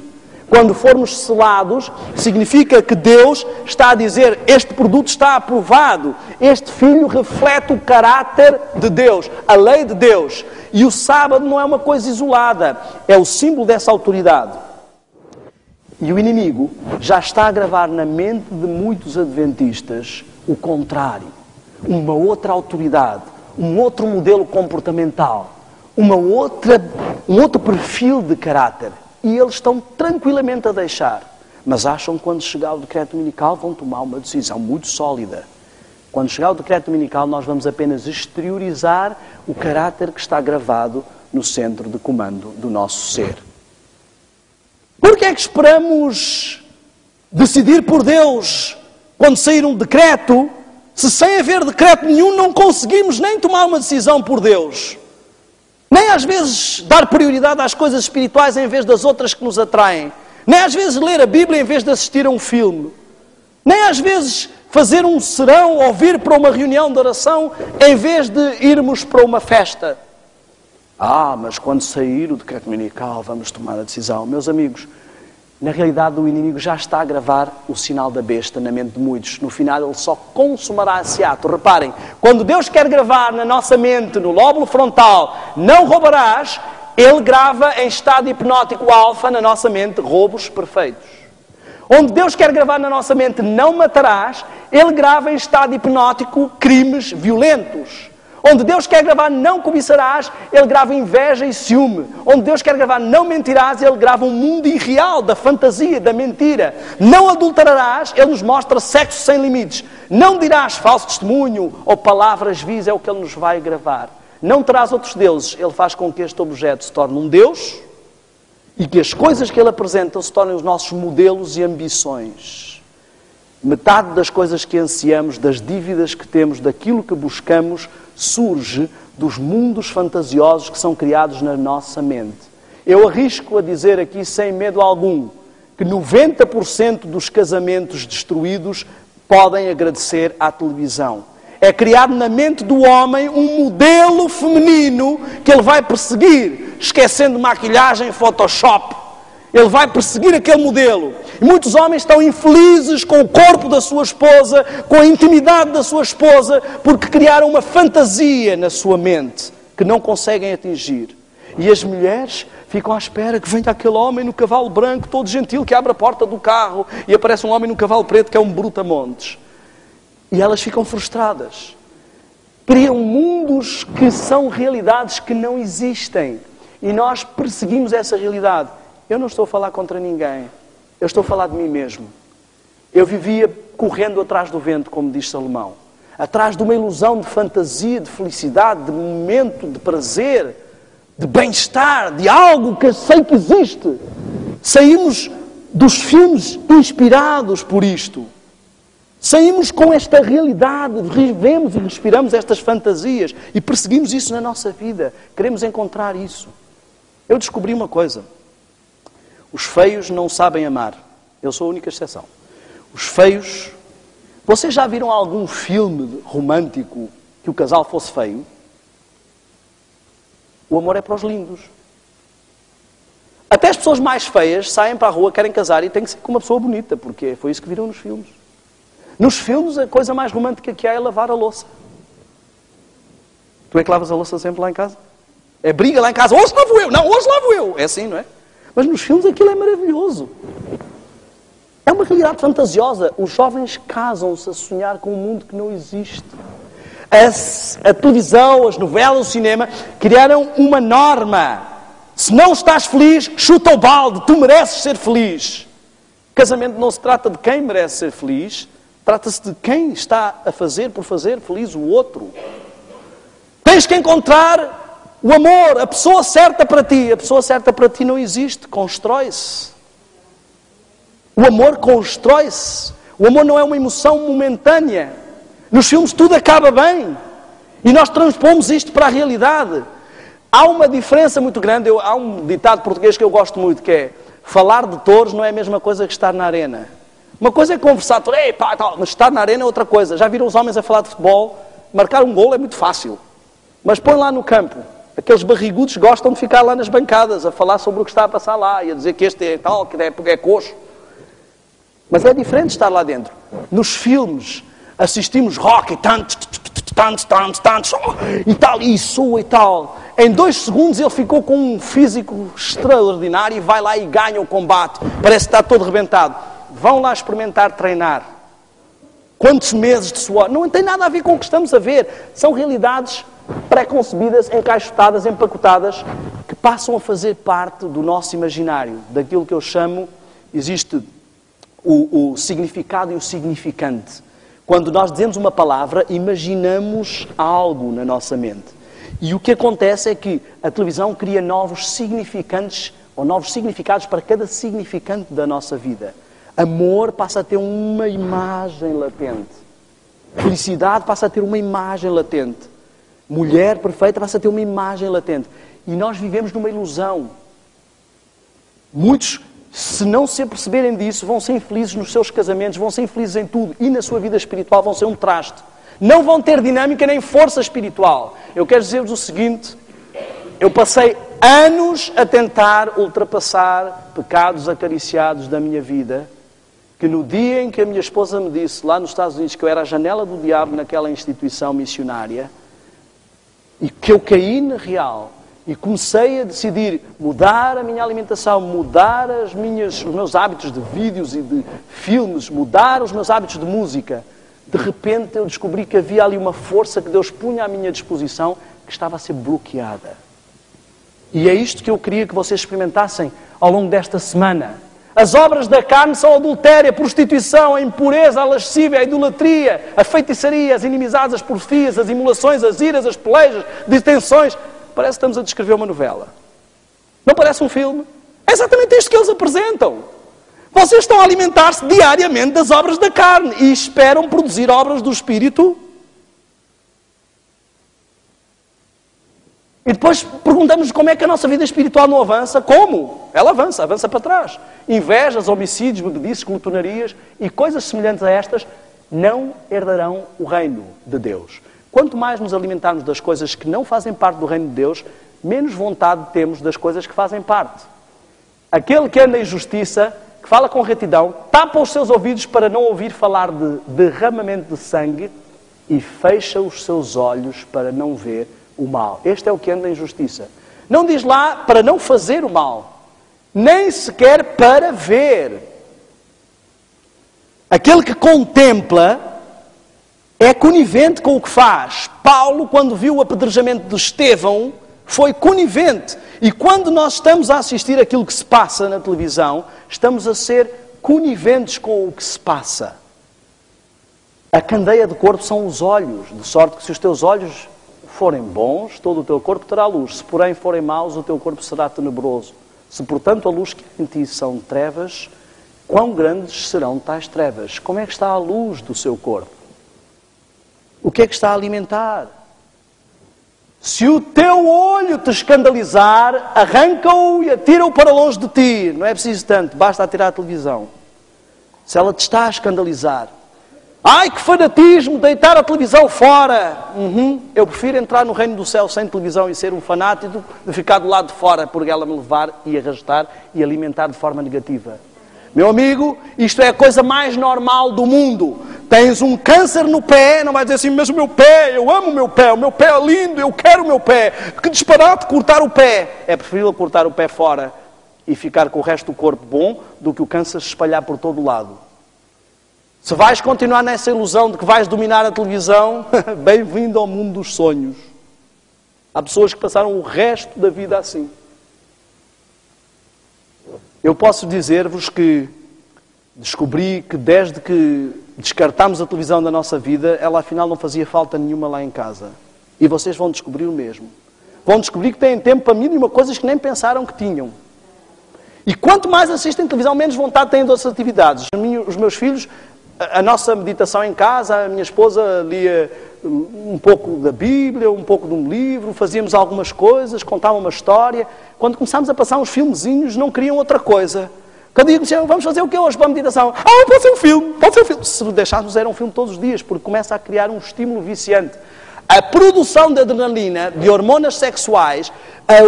Quando formos selados, significa que Deus está a dizer, este produto está aprovado, este filho reflete o caráter de Deus, a lei de Deus. E o sábado não é uma coisa isolada, é o símbolo dessa autoridade. E o inimigo já está a gravar na mente de muitos adventistas o contrário. Uma outra autoridade, um outro modelo comportamental, um outro perfil de caráter. E eles estão tranquilamente a deixar. Mas acham que quando chegar o decreto dominical vão tomar uma decisão muito sólida. Quando chegar o decreto dominical nós vamos apenas exteriorizar o caráter que está gravado no centro de comando do nosso ser. Por que é que esperamos decidir por Deus quando sair um decreto, se sem haver decreto nenhum não conseguimos nem tomar uma decisão por Deus? Nem às vezes dar prioridade às coisas espirituais em vez das outras que nos atraem. Nem às vezes ler a Bíblia em vez de assistir a um filme. Nem às vezes fazer um serão ou vir para uma reunião de oração em vez de irmos para uma festa. Mas quando sair o decreto dominical vamos tomar a decisão. Meus amigos, na realidade o inimigo já está a gravar o sinal da besta na mente de muitos. No final ele só consumará esse ato. Reparem, quando Deus quer gravar na nossa mente, no lóbulo frontal, não roubarás, Ele grava em estado hipnótico alfa na nossa mente roubos perfeitos. Onde Deus quer gravar na nossa mente não matarás, Ele grava em estado hipnótico crimes violentos. Onde Deus quer gravar não cobiçarás, Ele grava inveja e ciúme. Onde Deus quer gravar não mentirás, Ele grava um mundo irreal da fantasia, da mentira. Não adulterarás, Ele nos mostra sexo sem limites. Não dirás falso testemunho ou palavras vis, é o que Ele nos vai gravar. Não terás outros deuses, Ele faz com que este objeto se torne um Deus e que as coisas que Ele apresenta se tornem os nossos modelos e ambições. Metade das coisas que ansiamos, das dívidas que temos, daquilo que buscamos, surge dos mundos fantasiosos que são criados na nossa mente. Eu arrisco a dizer aqui, sem medo algum, que 90% dos casamentos destruídos podem agradecer à televisão. É criado na mente do homem um modelo feminino que ele vai perseguir, esquecendo maquilhagem e Photoshop. Ele vai perseguir aquele modelo. E muitos homens estão infelizes com o corpo da sua esposa, com a intimidade da sua esposa, porque criaram uma fantasia na sua mente que não conseguem atingir. E as mulheres ficam à espera que venha aquele homem no cavalo branco, todo gentil, que abre a porta do carro e aparece um homem no cavalo preto que é um brutamontes. E elas ficam frustradas. Criam mundos que são realidades que não existem. E nós perseguimos essa realidade. Eu não estou a falar contra ninguém. Eu estou a falar de mim mesmo. Eu vivia correndo atrás do vento, como diz Salomão. Atrás de uma ilusão de fantasia, de felicidade, de momento, de prazer, de bem-estar, de algo que eu sei que existe. Saímos dos filmes inspirados por isto. Saímos com esta realidade, vivemos e respiramos estas fantasias e perseguimos isso na nossa vida. Queremos encontrar isso. Eu descobri uma coisa. Os feios não sabem amar. Eu sou a única exceção. Os feios... Vocês já viram algum filme romântico que o casal fosse feio? O amor é para os lindos. Até as pessoas mais feias saem para a rua, querem casar e têm que ser com uma pessoa bonita, porque foi isso que viram nos filmes. Nos filmes, a coisa mais romântica que há é lavar a louça. Tu é que lavas a louça sempre lá em casa? É briga lá em casa. Hoje lavo eu. Não, hoje lavo eu. É assim, não é? Mas nos filmes aquilo é maravilhoso. É uma realidade fantasiosa. Os jovens casam-se a sonhar com um mundo que não existe. A televisão, as novelas, o cinema criaram uma norma. Se não estás feliz, chuta o balde. Tu mereces ser feliz. Casamento não se trata de quem merece ser feliz. Trata-se de quem está a fazer por fazer feliz o outro. Tens que encontrar o amor, a pessoa certa para ti. A pessoa certa para ti não existe, constrói-se. O amor constrói-se. O amor não é uma emoção momentânea. Nos filmes tudo acaba bem. E nós transpomos isto para a realidade. Há uma diferença muito grande. Há um ditado português que eu gosto muito, que é: falar de touros não é a mesma coisa que estar na arena. Uma coisa é conversar, mas estar na arena é outra coisa. Já viram os homens a falar de futebol? Marcar um golo é muito fácil. Mas põe lá no campo, Aqueles barrigudos gostam de ficar lá nas bancadas, a falar sobre o que está a passar lá, e a dizer que este é tal, que é coxo. Mas é diferente estar lá dentro. Nos filmes, assistimos rock e tantos, e tal, e soa e tal. Em 2 segundos ele ficou com um físico extraordinário e vai lá e ganha o combate. Parece que está todo rebentado. Vão lá experimentar treinar. Quantos meses de suor? Não tem nada a ver com o que estamos a ver. São realidades pré-concebidas, encaixotadas, empacotadas, que passam a fazer parte do nosso imaginário. Daquilo que eu chamo, existe o significado e o significante. Quando nós dizemos uma palavra, imaginamos algo na nossa mente. E o que acontece é que a televisão cria novos significantes, ou novos significados para cada significante da nossa vida. Amor passa a ter uma imagem latente. Felicidade passa a ter uma imagem latente. Mulher perfeita passa a ter uma imagem latente. E nós vivemos numa ilusão. Muitos, se não se aperceberem disso, vão ser infelizes nos seus casamentos, vão ser infelizes em tudo. E na sua vida espiritual vão ser um traste. Não vão ter dinâmica nem força espiritual. Eu quero dizer-vos o seguinte. Eu passei anos a tentar ultrapassar pecados acariciados da minha vida, que no dia em que a minha esposa me disse, lá nos Estados Unidos, que eu era a janela do diabo naquela instituição missionária, e que eu caí na real, e comecei a decidir mudar a minha alimentação, mudar os meus hábitos de vídeos e de filmes, mudar os meus hábitos de música, de repente eu descobri que havia ali uma força que Deus punha à minha disposição, que estava a ser bloqueada. E é isto que eu queria que vocês experimentassem ao longo desta semana. As obras da carne são a adultério, a prostituição, a impureza, a lascívia, a idolatria, a feitiçaria, as inimizades, as porfias, as imolações, as iras, as pelejas, detenções. Parece que estamos a descrever uma novela. Não parece um filme? É exatamente isto que eles apresentam. Vocês estão a alimentar-se diariamente das obras da carne e esperam produzir obras do Espírito. E depois perguntamos como é que a nossa vida espiritual não avança. Como? Ela avança para trás. Invejas, homicídios, bebedices, glutonarias e coisas semelhantes a estas não herdarão o reino de Deus. Quanto mais nos alimentarmos das coisas que não fazem parte do reino de Deus, menos vontade temos das coisas que fazem parte. Aquele que anda em justiça, que fala com retidão, tapa os seus ouvidos para não ouvir falar de derramamento de sangue e fecha os seus olhos para não ver o mal. Este é o que anda em justiça. Não diz lá para não fazer o mal, nem sequer para ver. Aquele que contempla é conivente com o que faz. Paulo, quando viu o apedrejamento de Estevão, foi conivente. E quando nós estamos a assistir aquilo que se passa na televisão, estamos a ser coniventes com o que se passa. A candeia do corpo são os olhos, de sorte que se os teus olhos forem bons, todo o teu corpo terá luz. Se, porém, forem maus, o teu corpo será tenebroso. Se, portanto, a luz que em ti são trevas, quão grandes serão tais trevas? Como é que está a luz do seu corpo? O que é que está a alimentar? Se o teu olho te escandalizar, arranca-o e atira-o para longe de ti. Não é preciso tanto, basta atirar a televisão. Se ela te está a escandalizar, ai, que fanatismo, deitar a televisão fora. Eu prefiro entrar no reino do céu sem televisão e ser um fanático de ficar do lado de fora, por ela me levar e arrastar e alimentar de forma negativa. Meu amigo, isto é a coisa mais normal do mundo. Tens um câncer no pé, não vai dizer assim, mas o meu pé, eu amo o meu pé é lindo, eu quero o meu pé. Que disparate cortar o pé. É preferível cortar o pé fora e ficar com o resto do corpo bom do que o câncer se espalhar por todo o lado. Se vais continuar nessa ilusão de que vais dominar a televisão, bem-vindo ao mundo dos sonhos. Há pessoas que passaram o resto da vida assim. Eu posso dizer-vos que descobri que desde que descartámos a televisão da nossa vida, ela afinal não fazia falta nenhuma lá em casa. E vocês vão descobrir o mesmo. Vão descobrir que têm tempo para mínima coisas que nem pensaram que tinham. E quanto mais assistem televisão, menos vontade têm de outras atividades. Os meus filhos, a nossa meditação em casa, a minha esposa lia um pouco da Bíblia, um pouco de um livro, fazíamos algumas coisas, contavam uma história. Quando começámos a passar uns filmezinhos, não queriam outra coisa. Cada dia diziam, vamos fazer o que hoje para a meditação? Pode ser um filme, pode ser um filme. Se deixássemos, era um filme todos os dias, porque começa a criar um estímulo viciante. A produção de adrenalina, de hormonas sexuais,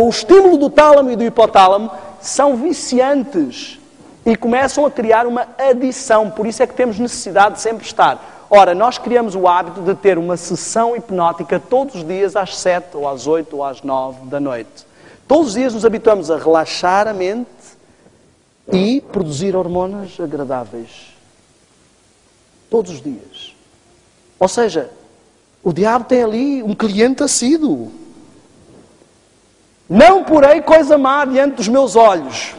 o estímulo do tálamo e do hipotálamo são viciantes e começam a criar uma adição. Por isso é que temos necessidade de sempre estar. Ora, nós criamos o hábito de ter uma sessão hipnótica todos os dias às 7, ou às 8, ou às 9 da noite. Todos os dias nos habituamos a relaxar a mente e produzir hormonas agradáveis. Todos os dias. Ou seja, o diabo tem ali um cliente assíduo. Não porei coisa má diante dos meus olhos.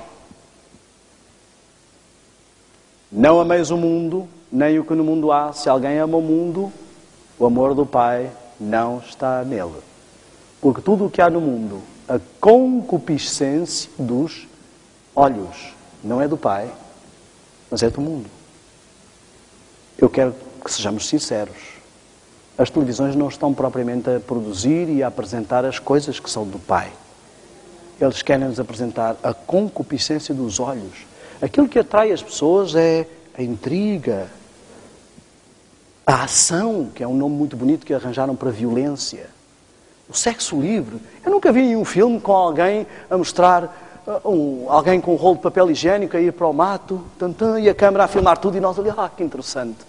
Não ameis o mundo, nem o que no mundo há. Se alguém ama o mundo, o amor do Pai não está nele. Porque tudo o que há no mundo, a concupiscência dos olhos, não é do Pai, mas é do mundo. Eu quero que sejamos sinceros. As televisões não estão propriamente a produzir e a apresentar as coisas que são do Pai. Eles querem nos apresentar a concupiscência dos olhos. Aquilo que atrai as pessoas é a intriga, a ação, que é um nome muito bonito que arranjaram para violência. O sexo livre. Eu nunca vi nenhum filme com alguém a mostrar alguém com um rolo de papel higiênico a ir para o mato, e a câmara a filmar tudo e nós ali, que interessante.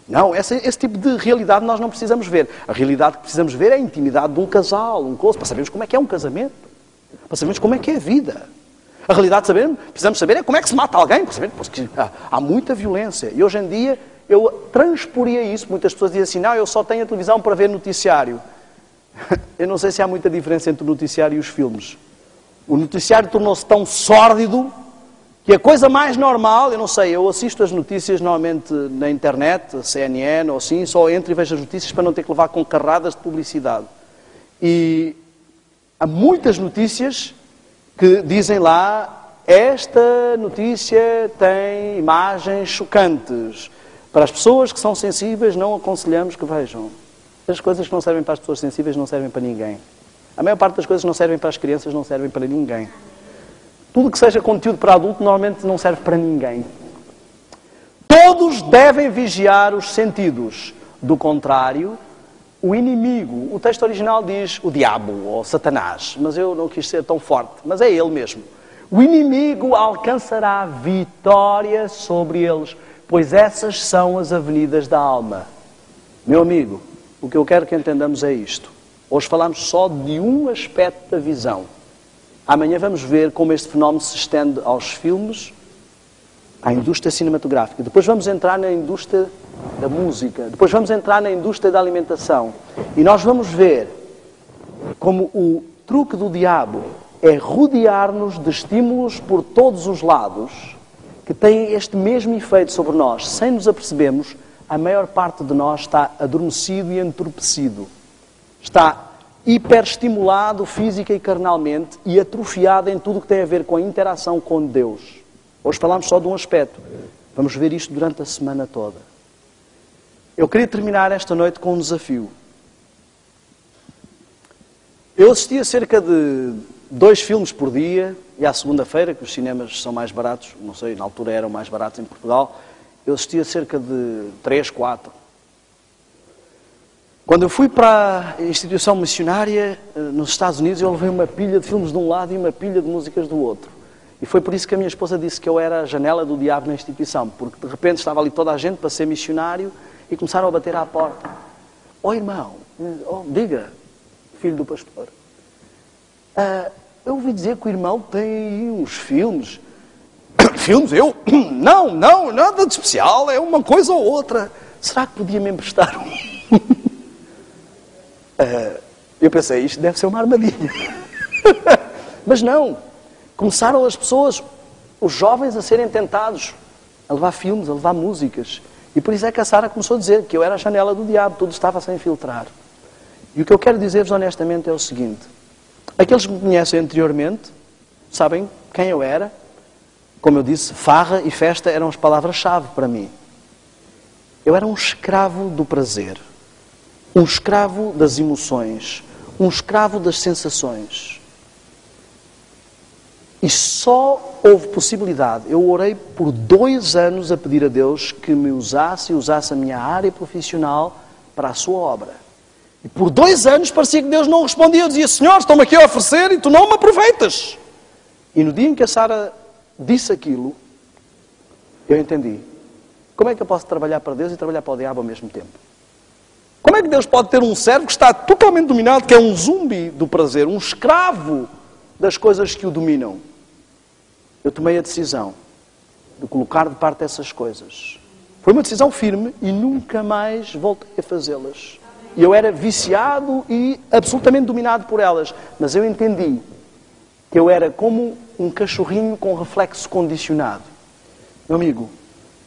Não, esse tipo de realidade nós não precisamos ver. A realidade que precisamos ver é a intimidade de um casal, um close, para sabermos como é que é um casamento. Para sabermos como é que é a vida. A realidade que precisamos saber é como é que se mata alguém, porque há muita violência. E hoje em dia eu transporia isso. Muitas pessoas dizem assim, não, eu só tenho a televisão para ver noticiário. Eu não sei se há muita diferença entre o noticiário e os filmes. O noticiário tornou-se tão sórdido que a coisa mais normal, eu não sei, eu assisto as notícias normalmente na internet, CNN ou assim, só entro e vejo as notícias para não ter que levar com carradas de publicidade. E há muitas notícias que dizem lá, esta notícia tem imagens chocantes. Para as pessoas que são sensíveis, não aconselhamos que vejam. As coisas que não servem para as pessoas sensíveis não servem para ninguém. A maior parte das coisas que não servem para as crianças não servem para ninguém. Tudo que seja conteúdo para adulto normalmente não serve para ninguém. Todos devem vigiar os sentidos. Do contrário, o inimigo, o texto original diz o diabo ou Satanás, mas eu não quis ser tão forte, mas é ele mesmo. O inimigo alcançará vitória sobre eles, pois essas são as avenidas da alma. Meu amigo, o que eu quero que entendamos é isto. Hoje falamos só de um aspecto da visão. Amanhã vamos ver como este fenómeno se estende aos filmes, à indústria cinematográfica. Depois vamos entrar na indústria da música. Depois vamos entrar na indústria da alimentação. E nós vamos ver como o truque do diabo é rodear-nos de estímulos por todos os lados que têm este mesmo efeito sobre nós. Sem nos apercebermos, a maior parte de nós está adormecido e entorpecido. Está hiperestimulado física e carnalmente e atrofiado em tudo o que tem a ver com a interação com Deus. Hoje falamos só de um aspecto. Vamos ver isto durante a semana toda. Eu queria terminar esta noite com um desafio. Eu assistia cerca de 2 filmes por dia, e à segunda-feira, que os cinemas são mais baratos, não sei, na altura eram mais baratos em Portugal, eu assistia cerca de 3, 4. Quando eu fui para a instituição missionária nos Estados Unidos, eu levei uma pilha de filmes de um lado e uma pilha de músicas do outro. E foi por isso que a minha esposa disse que eu era a janela do diabo na instituição, porque de repente estava ali toda a gente para ser missionário e começaram a bater à porta. Irmão, diga, filho do pastor, eu ouvi dizer que o irmão tem uns filmes. Filmes? Eu? Não, nada de especial, é uma coisa ou outra. Será que podia me emprestar um? Eu pensei, isto deve ser uma armadilha. Mas não. Começaram as pessoas, os jovens, a serem tentados a levar filmes, a levar músicas. E por isso é que a Sara começou a dizer que eu era a janela do diabo, tudo estava a se infiltrar. E o que eu quero dizer-vos honestamente é o seguinte. Aqueles que me conhecem anteriormente sabem quem eu era. Como eu disse, farra e festa eram as palavras-chave para mim. Eu era um escravo do prazer. Um escravo das emoções. Um escravo das sensações. E só houve possibilidade. Eu orei por 2 anos a pedir a Deus que me usasse e usasse a minha área profissional para a sua obra. E por 2 anos parecia que Deus não respondia. Eu dizia, Senhor, estão-me aqui a oferecer e tu não me aproveitas. E no dia em que a Sara disse aquilo, eu entendi. Como é que eu posso trabalhar para Deus e trabalhar para o diabo ao mesmo tempo? Como é que Deus pode ter um servo que está totalmente dominado, que é um zumbi do prazer, um escravo das coisas que o dominam? Eu tomei a decisão de colocar de parte essas coisas. Foi uma decisão firme e nunca mais voltei a fazê-las. E eu era viciado e absolutamente dominado por elas. Mas eu entendi que eu era como um cachorrinho com reflexo condicionado. Meu amigo,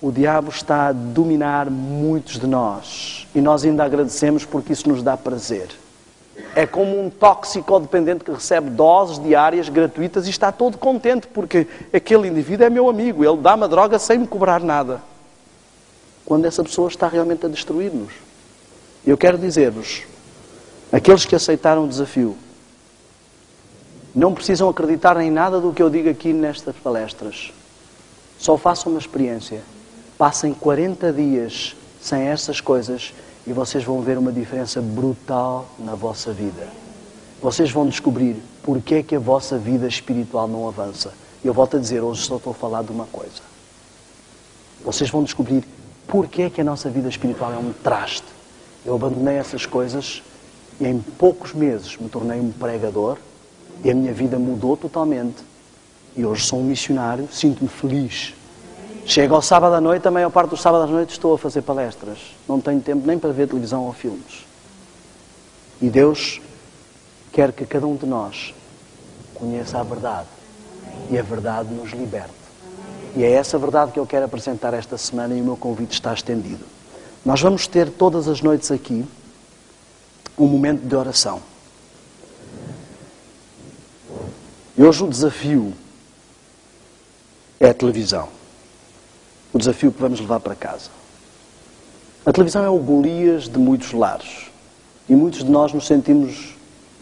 o diabo está a dominar muitos de nós. E nós ainda agradecemos porque isso nos dá prazer. É como um toxicodependente que recebe doses diárias gratuitas e está todo contente porque aquele indivíduo é meu amigo. Ele dá-me a droga sem me cobrar nada. Quando essa pessoa está realmente a destruir-nos. Eu quero dizer-vos, aqueles que aceitaram o desafio, não precisam acreditar em nada do que eu digo aqui nestas palestras. Só façam uma experiência. Passem 40 dias sem essas coisas e vocês vão ver uma diferença brutal na vossa vida. Vocês vão descobrir porque é que a vossa vida espiritual não avança. Eu volto a dizer, hoje só estou a falar de uma coisa. Vocês vão descobrir porque é que a nossa vida espiritual é um traste. Eu abandonei essas coisas e em poucos meses me tornei um pregador e a minha vida mudou totalmente. E hoje sou um missionário, sinto-me feliz. Chego ao sábado à noite, a maior parte dos sábados à noite estou a fazer palestras. Não tenho tempo nem para ver televisão ou filmes. E Deus quer que cada um de nós conheça a verdade. E a verdade nos liberte. E é essa verdade que eu quero apresentar esta semana e o meu convite está estendido. Nós vamos ter todas as noites aqui um momento de oração. E hoje o desafio é a televisão. O desafio que vamos levar para casa. A televisão é o Golias de muitos lares. E muitos de nós nos sentimos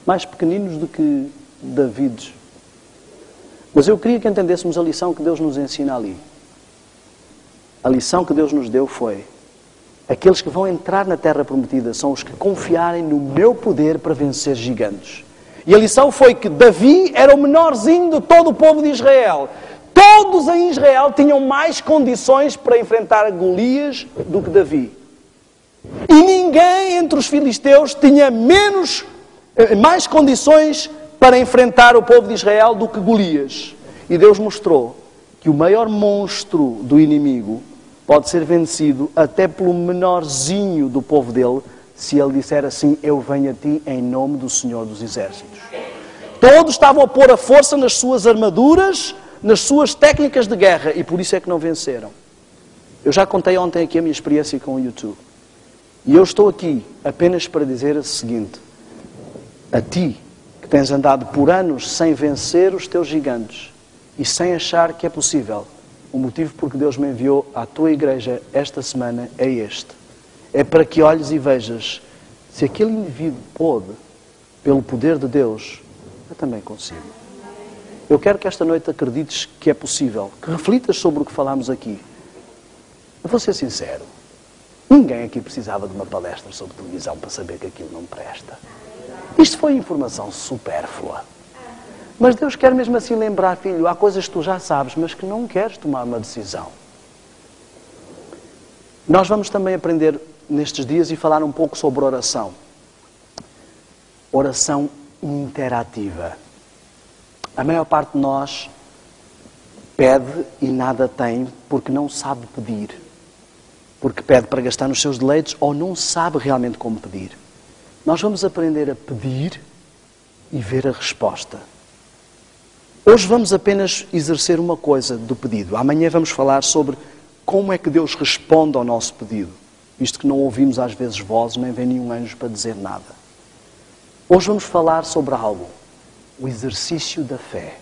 mais pequeninos do que Davides. Mas eu queria que entendêssemos a lição que Deus nos ensina ali. A lição que Deus nos deu foi: aqueles que vão entrar na terra prometida são os que confiarem no meu poder para vencer gigantes. E a lição foi que Davi era o menorzinho de todo o povo de Israel. Todos em Israel tinham mais condições para enfrentar Golias do que Davi. E ninguém entre os filisteus tinha mais condições para enfrentar o povo de Israel do que Golias. E Deus mostrou que o maior monstro do inimigo pode ser vencido até pelo menorzinho do povo dele, se ele disser assim: eu venho a ti em nome do Senhor dos Exércitos. Todos estavam a pôr a força nas suas armaduras, nas suas técnicas de guerra, e por isso é que não venceram. Eu já contei ontem aqui a minha experiência com o YouTube. E eu estou aqui apenas para dizer o seguinte: a ti, que tens andado por anos sem vencer os teus gigantes e sem achar que é possível, o motivo por que Deus me enviou à tua igreja esta semana é este. É para que olhes e vejas, se aquele indivíduo pôde, pelo poder de Deus, eu também consigo. Eu quero que esta noite acredites que é possível, que reflitas sobre o que falámos aqui. Eu vou ser sincero, ninguém aqui precisava de uma palestra sobre televisão para saber que aquilo não presta. Isto foi informação supérflua. Mas Deus quer mesmo assim lembrar, filho, há coisas que tu já sabes, mas que não queres tomar uma decisão. Nós vamos também aprender nestes dias e falar um pouco sobre oração. Oração interativa. A maior parte de nós pede e nada tem porque não sabe pedir. Porque pede para gastar nos seus deleites ou não sabe realmente como pedir. Nós vamos aprender a pedir e ver a resposta. Hoje vamos apenas exercer uma coisa do pedido. Amanhã vamos falar sobre como é que Deus responde ao nosso pedido. Visto que não ouvimos às vezes vozes, nem vem nenhum anjo para dizer nada. Hoje vamos falar sobre algo. O exercício da fé.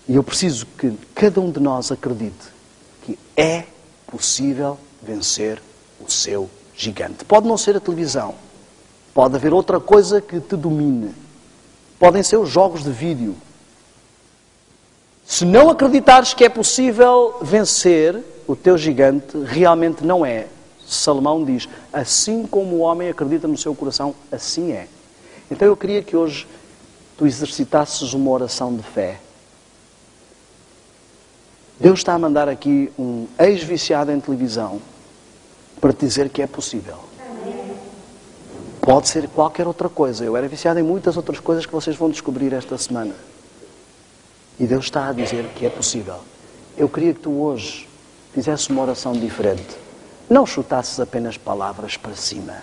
E eu preciso que cada um de nós acredite que é possível vencer o seu gigante. Pode não ser a televisão. Pode haver outra coisa que te domine. Podem ser os jogos de vídeo. Se não acreditares que é possível vencer o teu gigante, realmente não é Salomão diz, assim como o homem acredita no seu coração, assim é. Então eu queria que hoje tu exercitasses uma oração de fé. Deus está a mandar aqui um ex-viciado em televisão para te dizer que é possível. Pode ser qualquer outra coisa. Eu era viciado em muitas outras coisas que vocês vão descobrir esta semana. E Deus está a dizer que é possível. Eu queria que tu hoje fizesse uma oração diferente. Não chutasses apenas palavras para cima.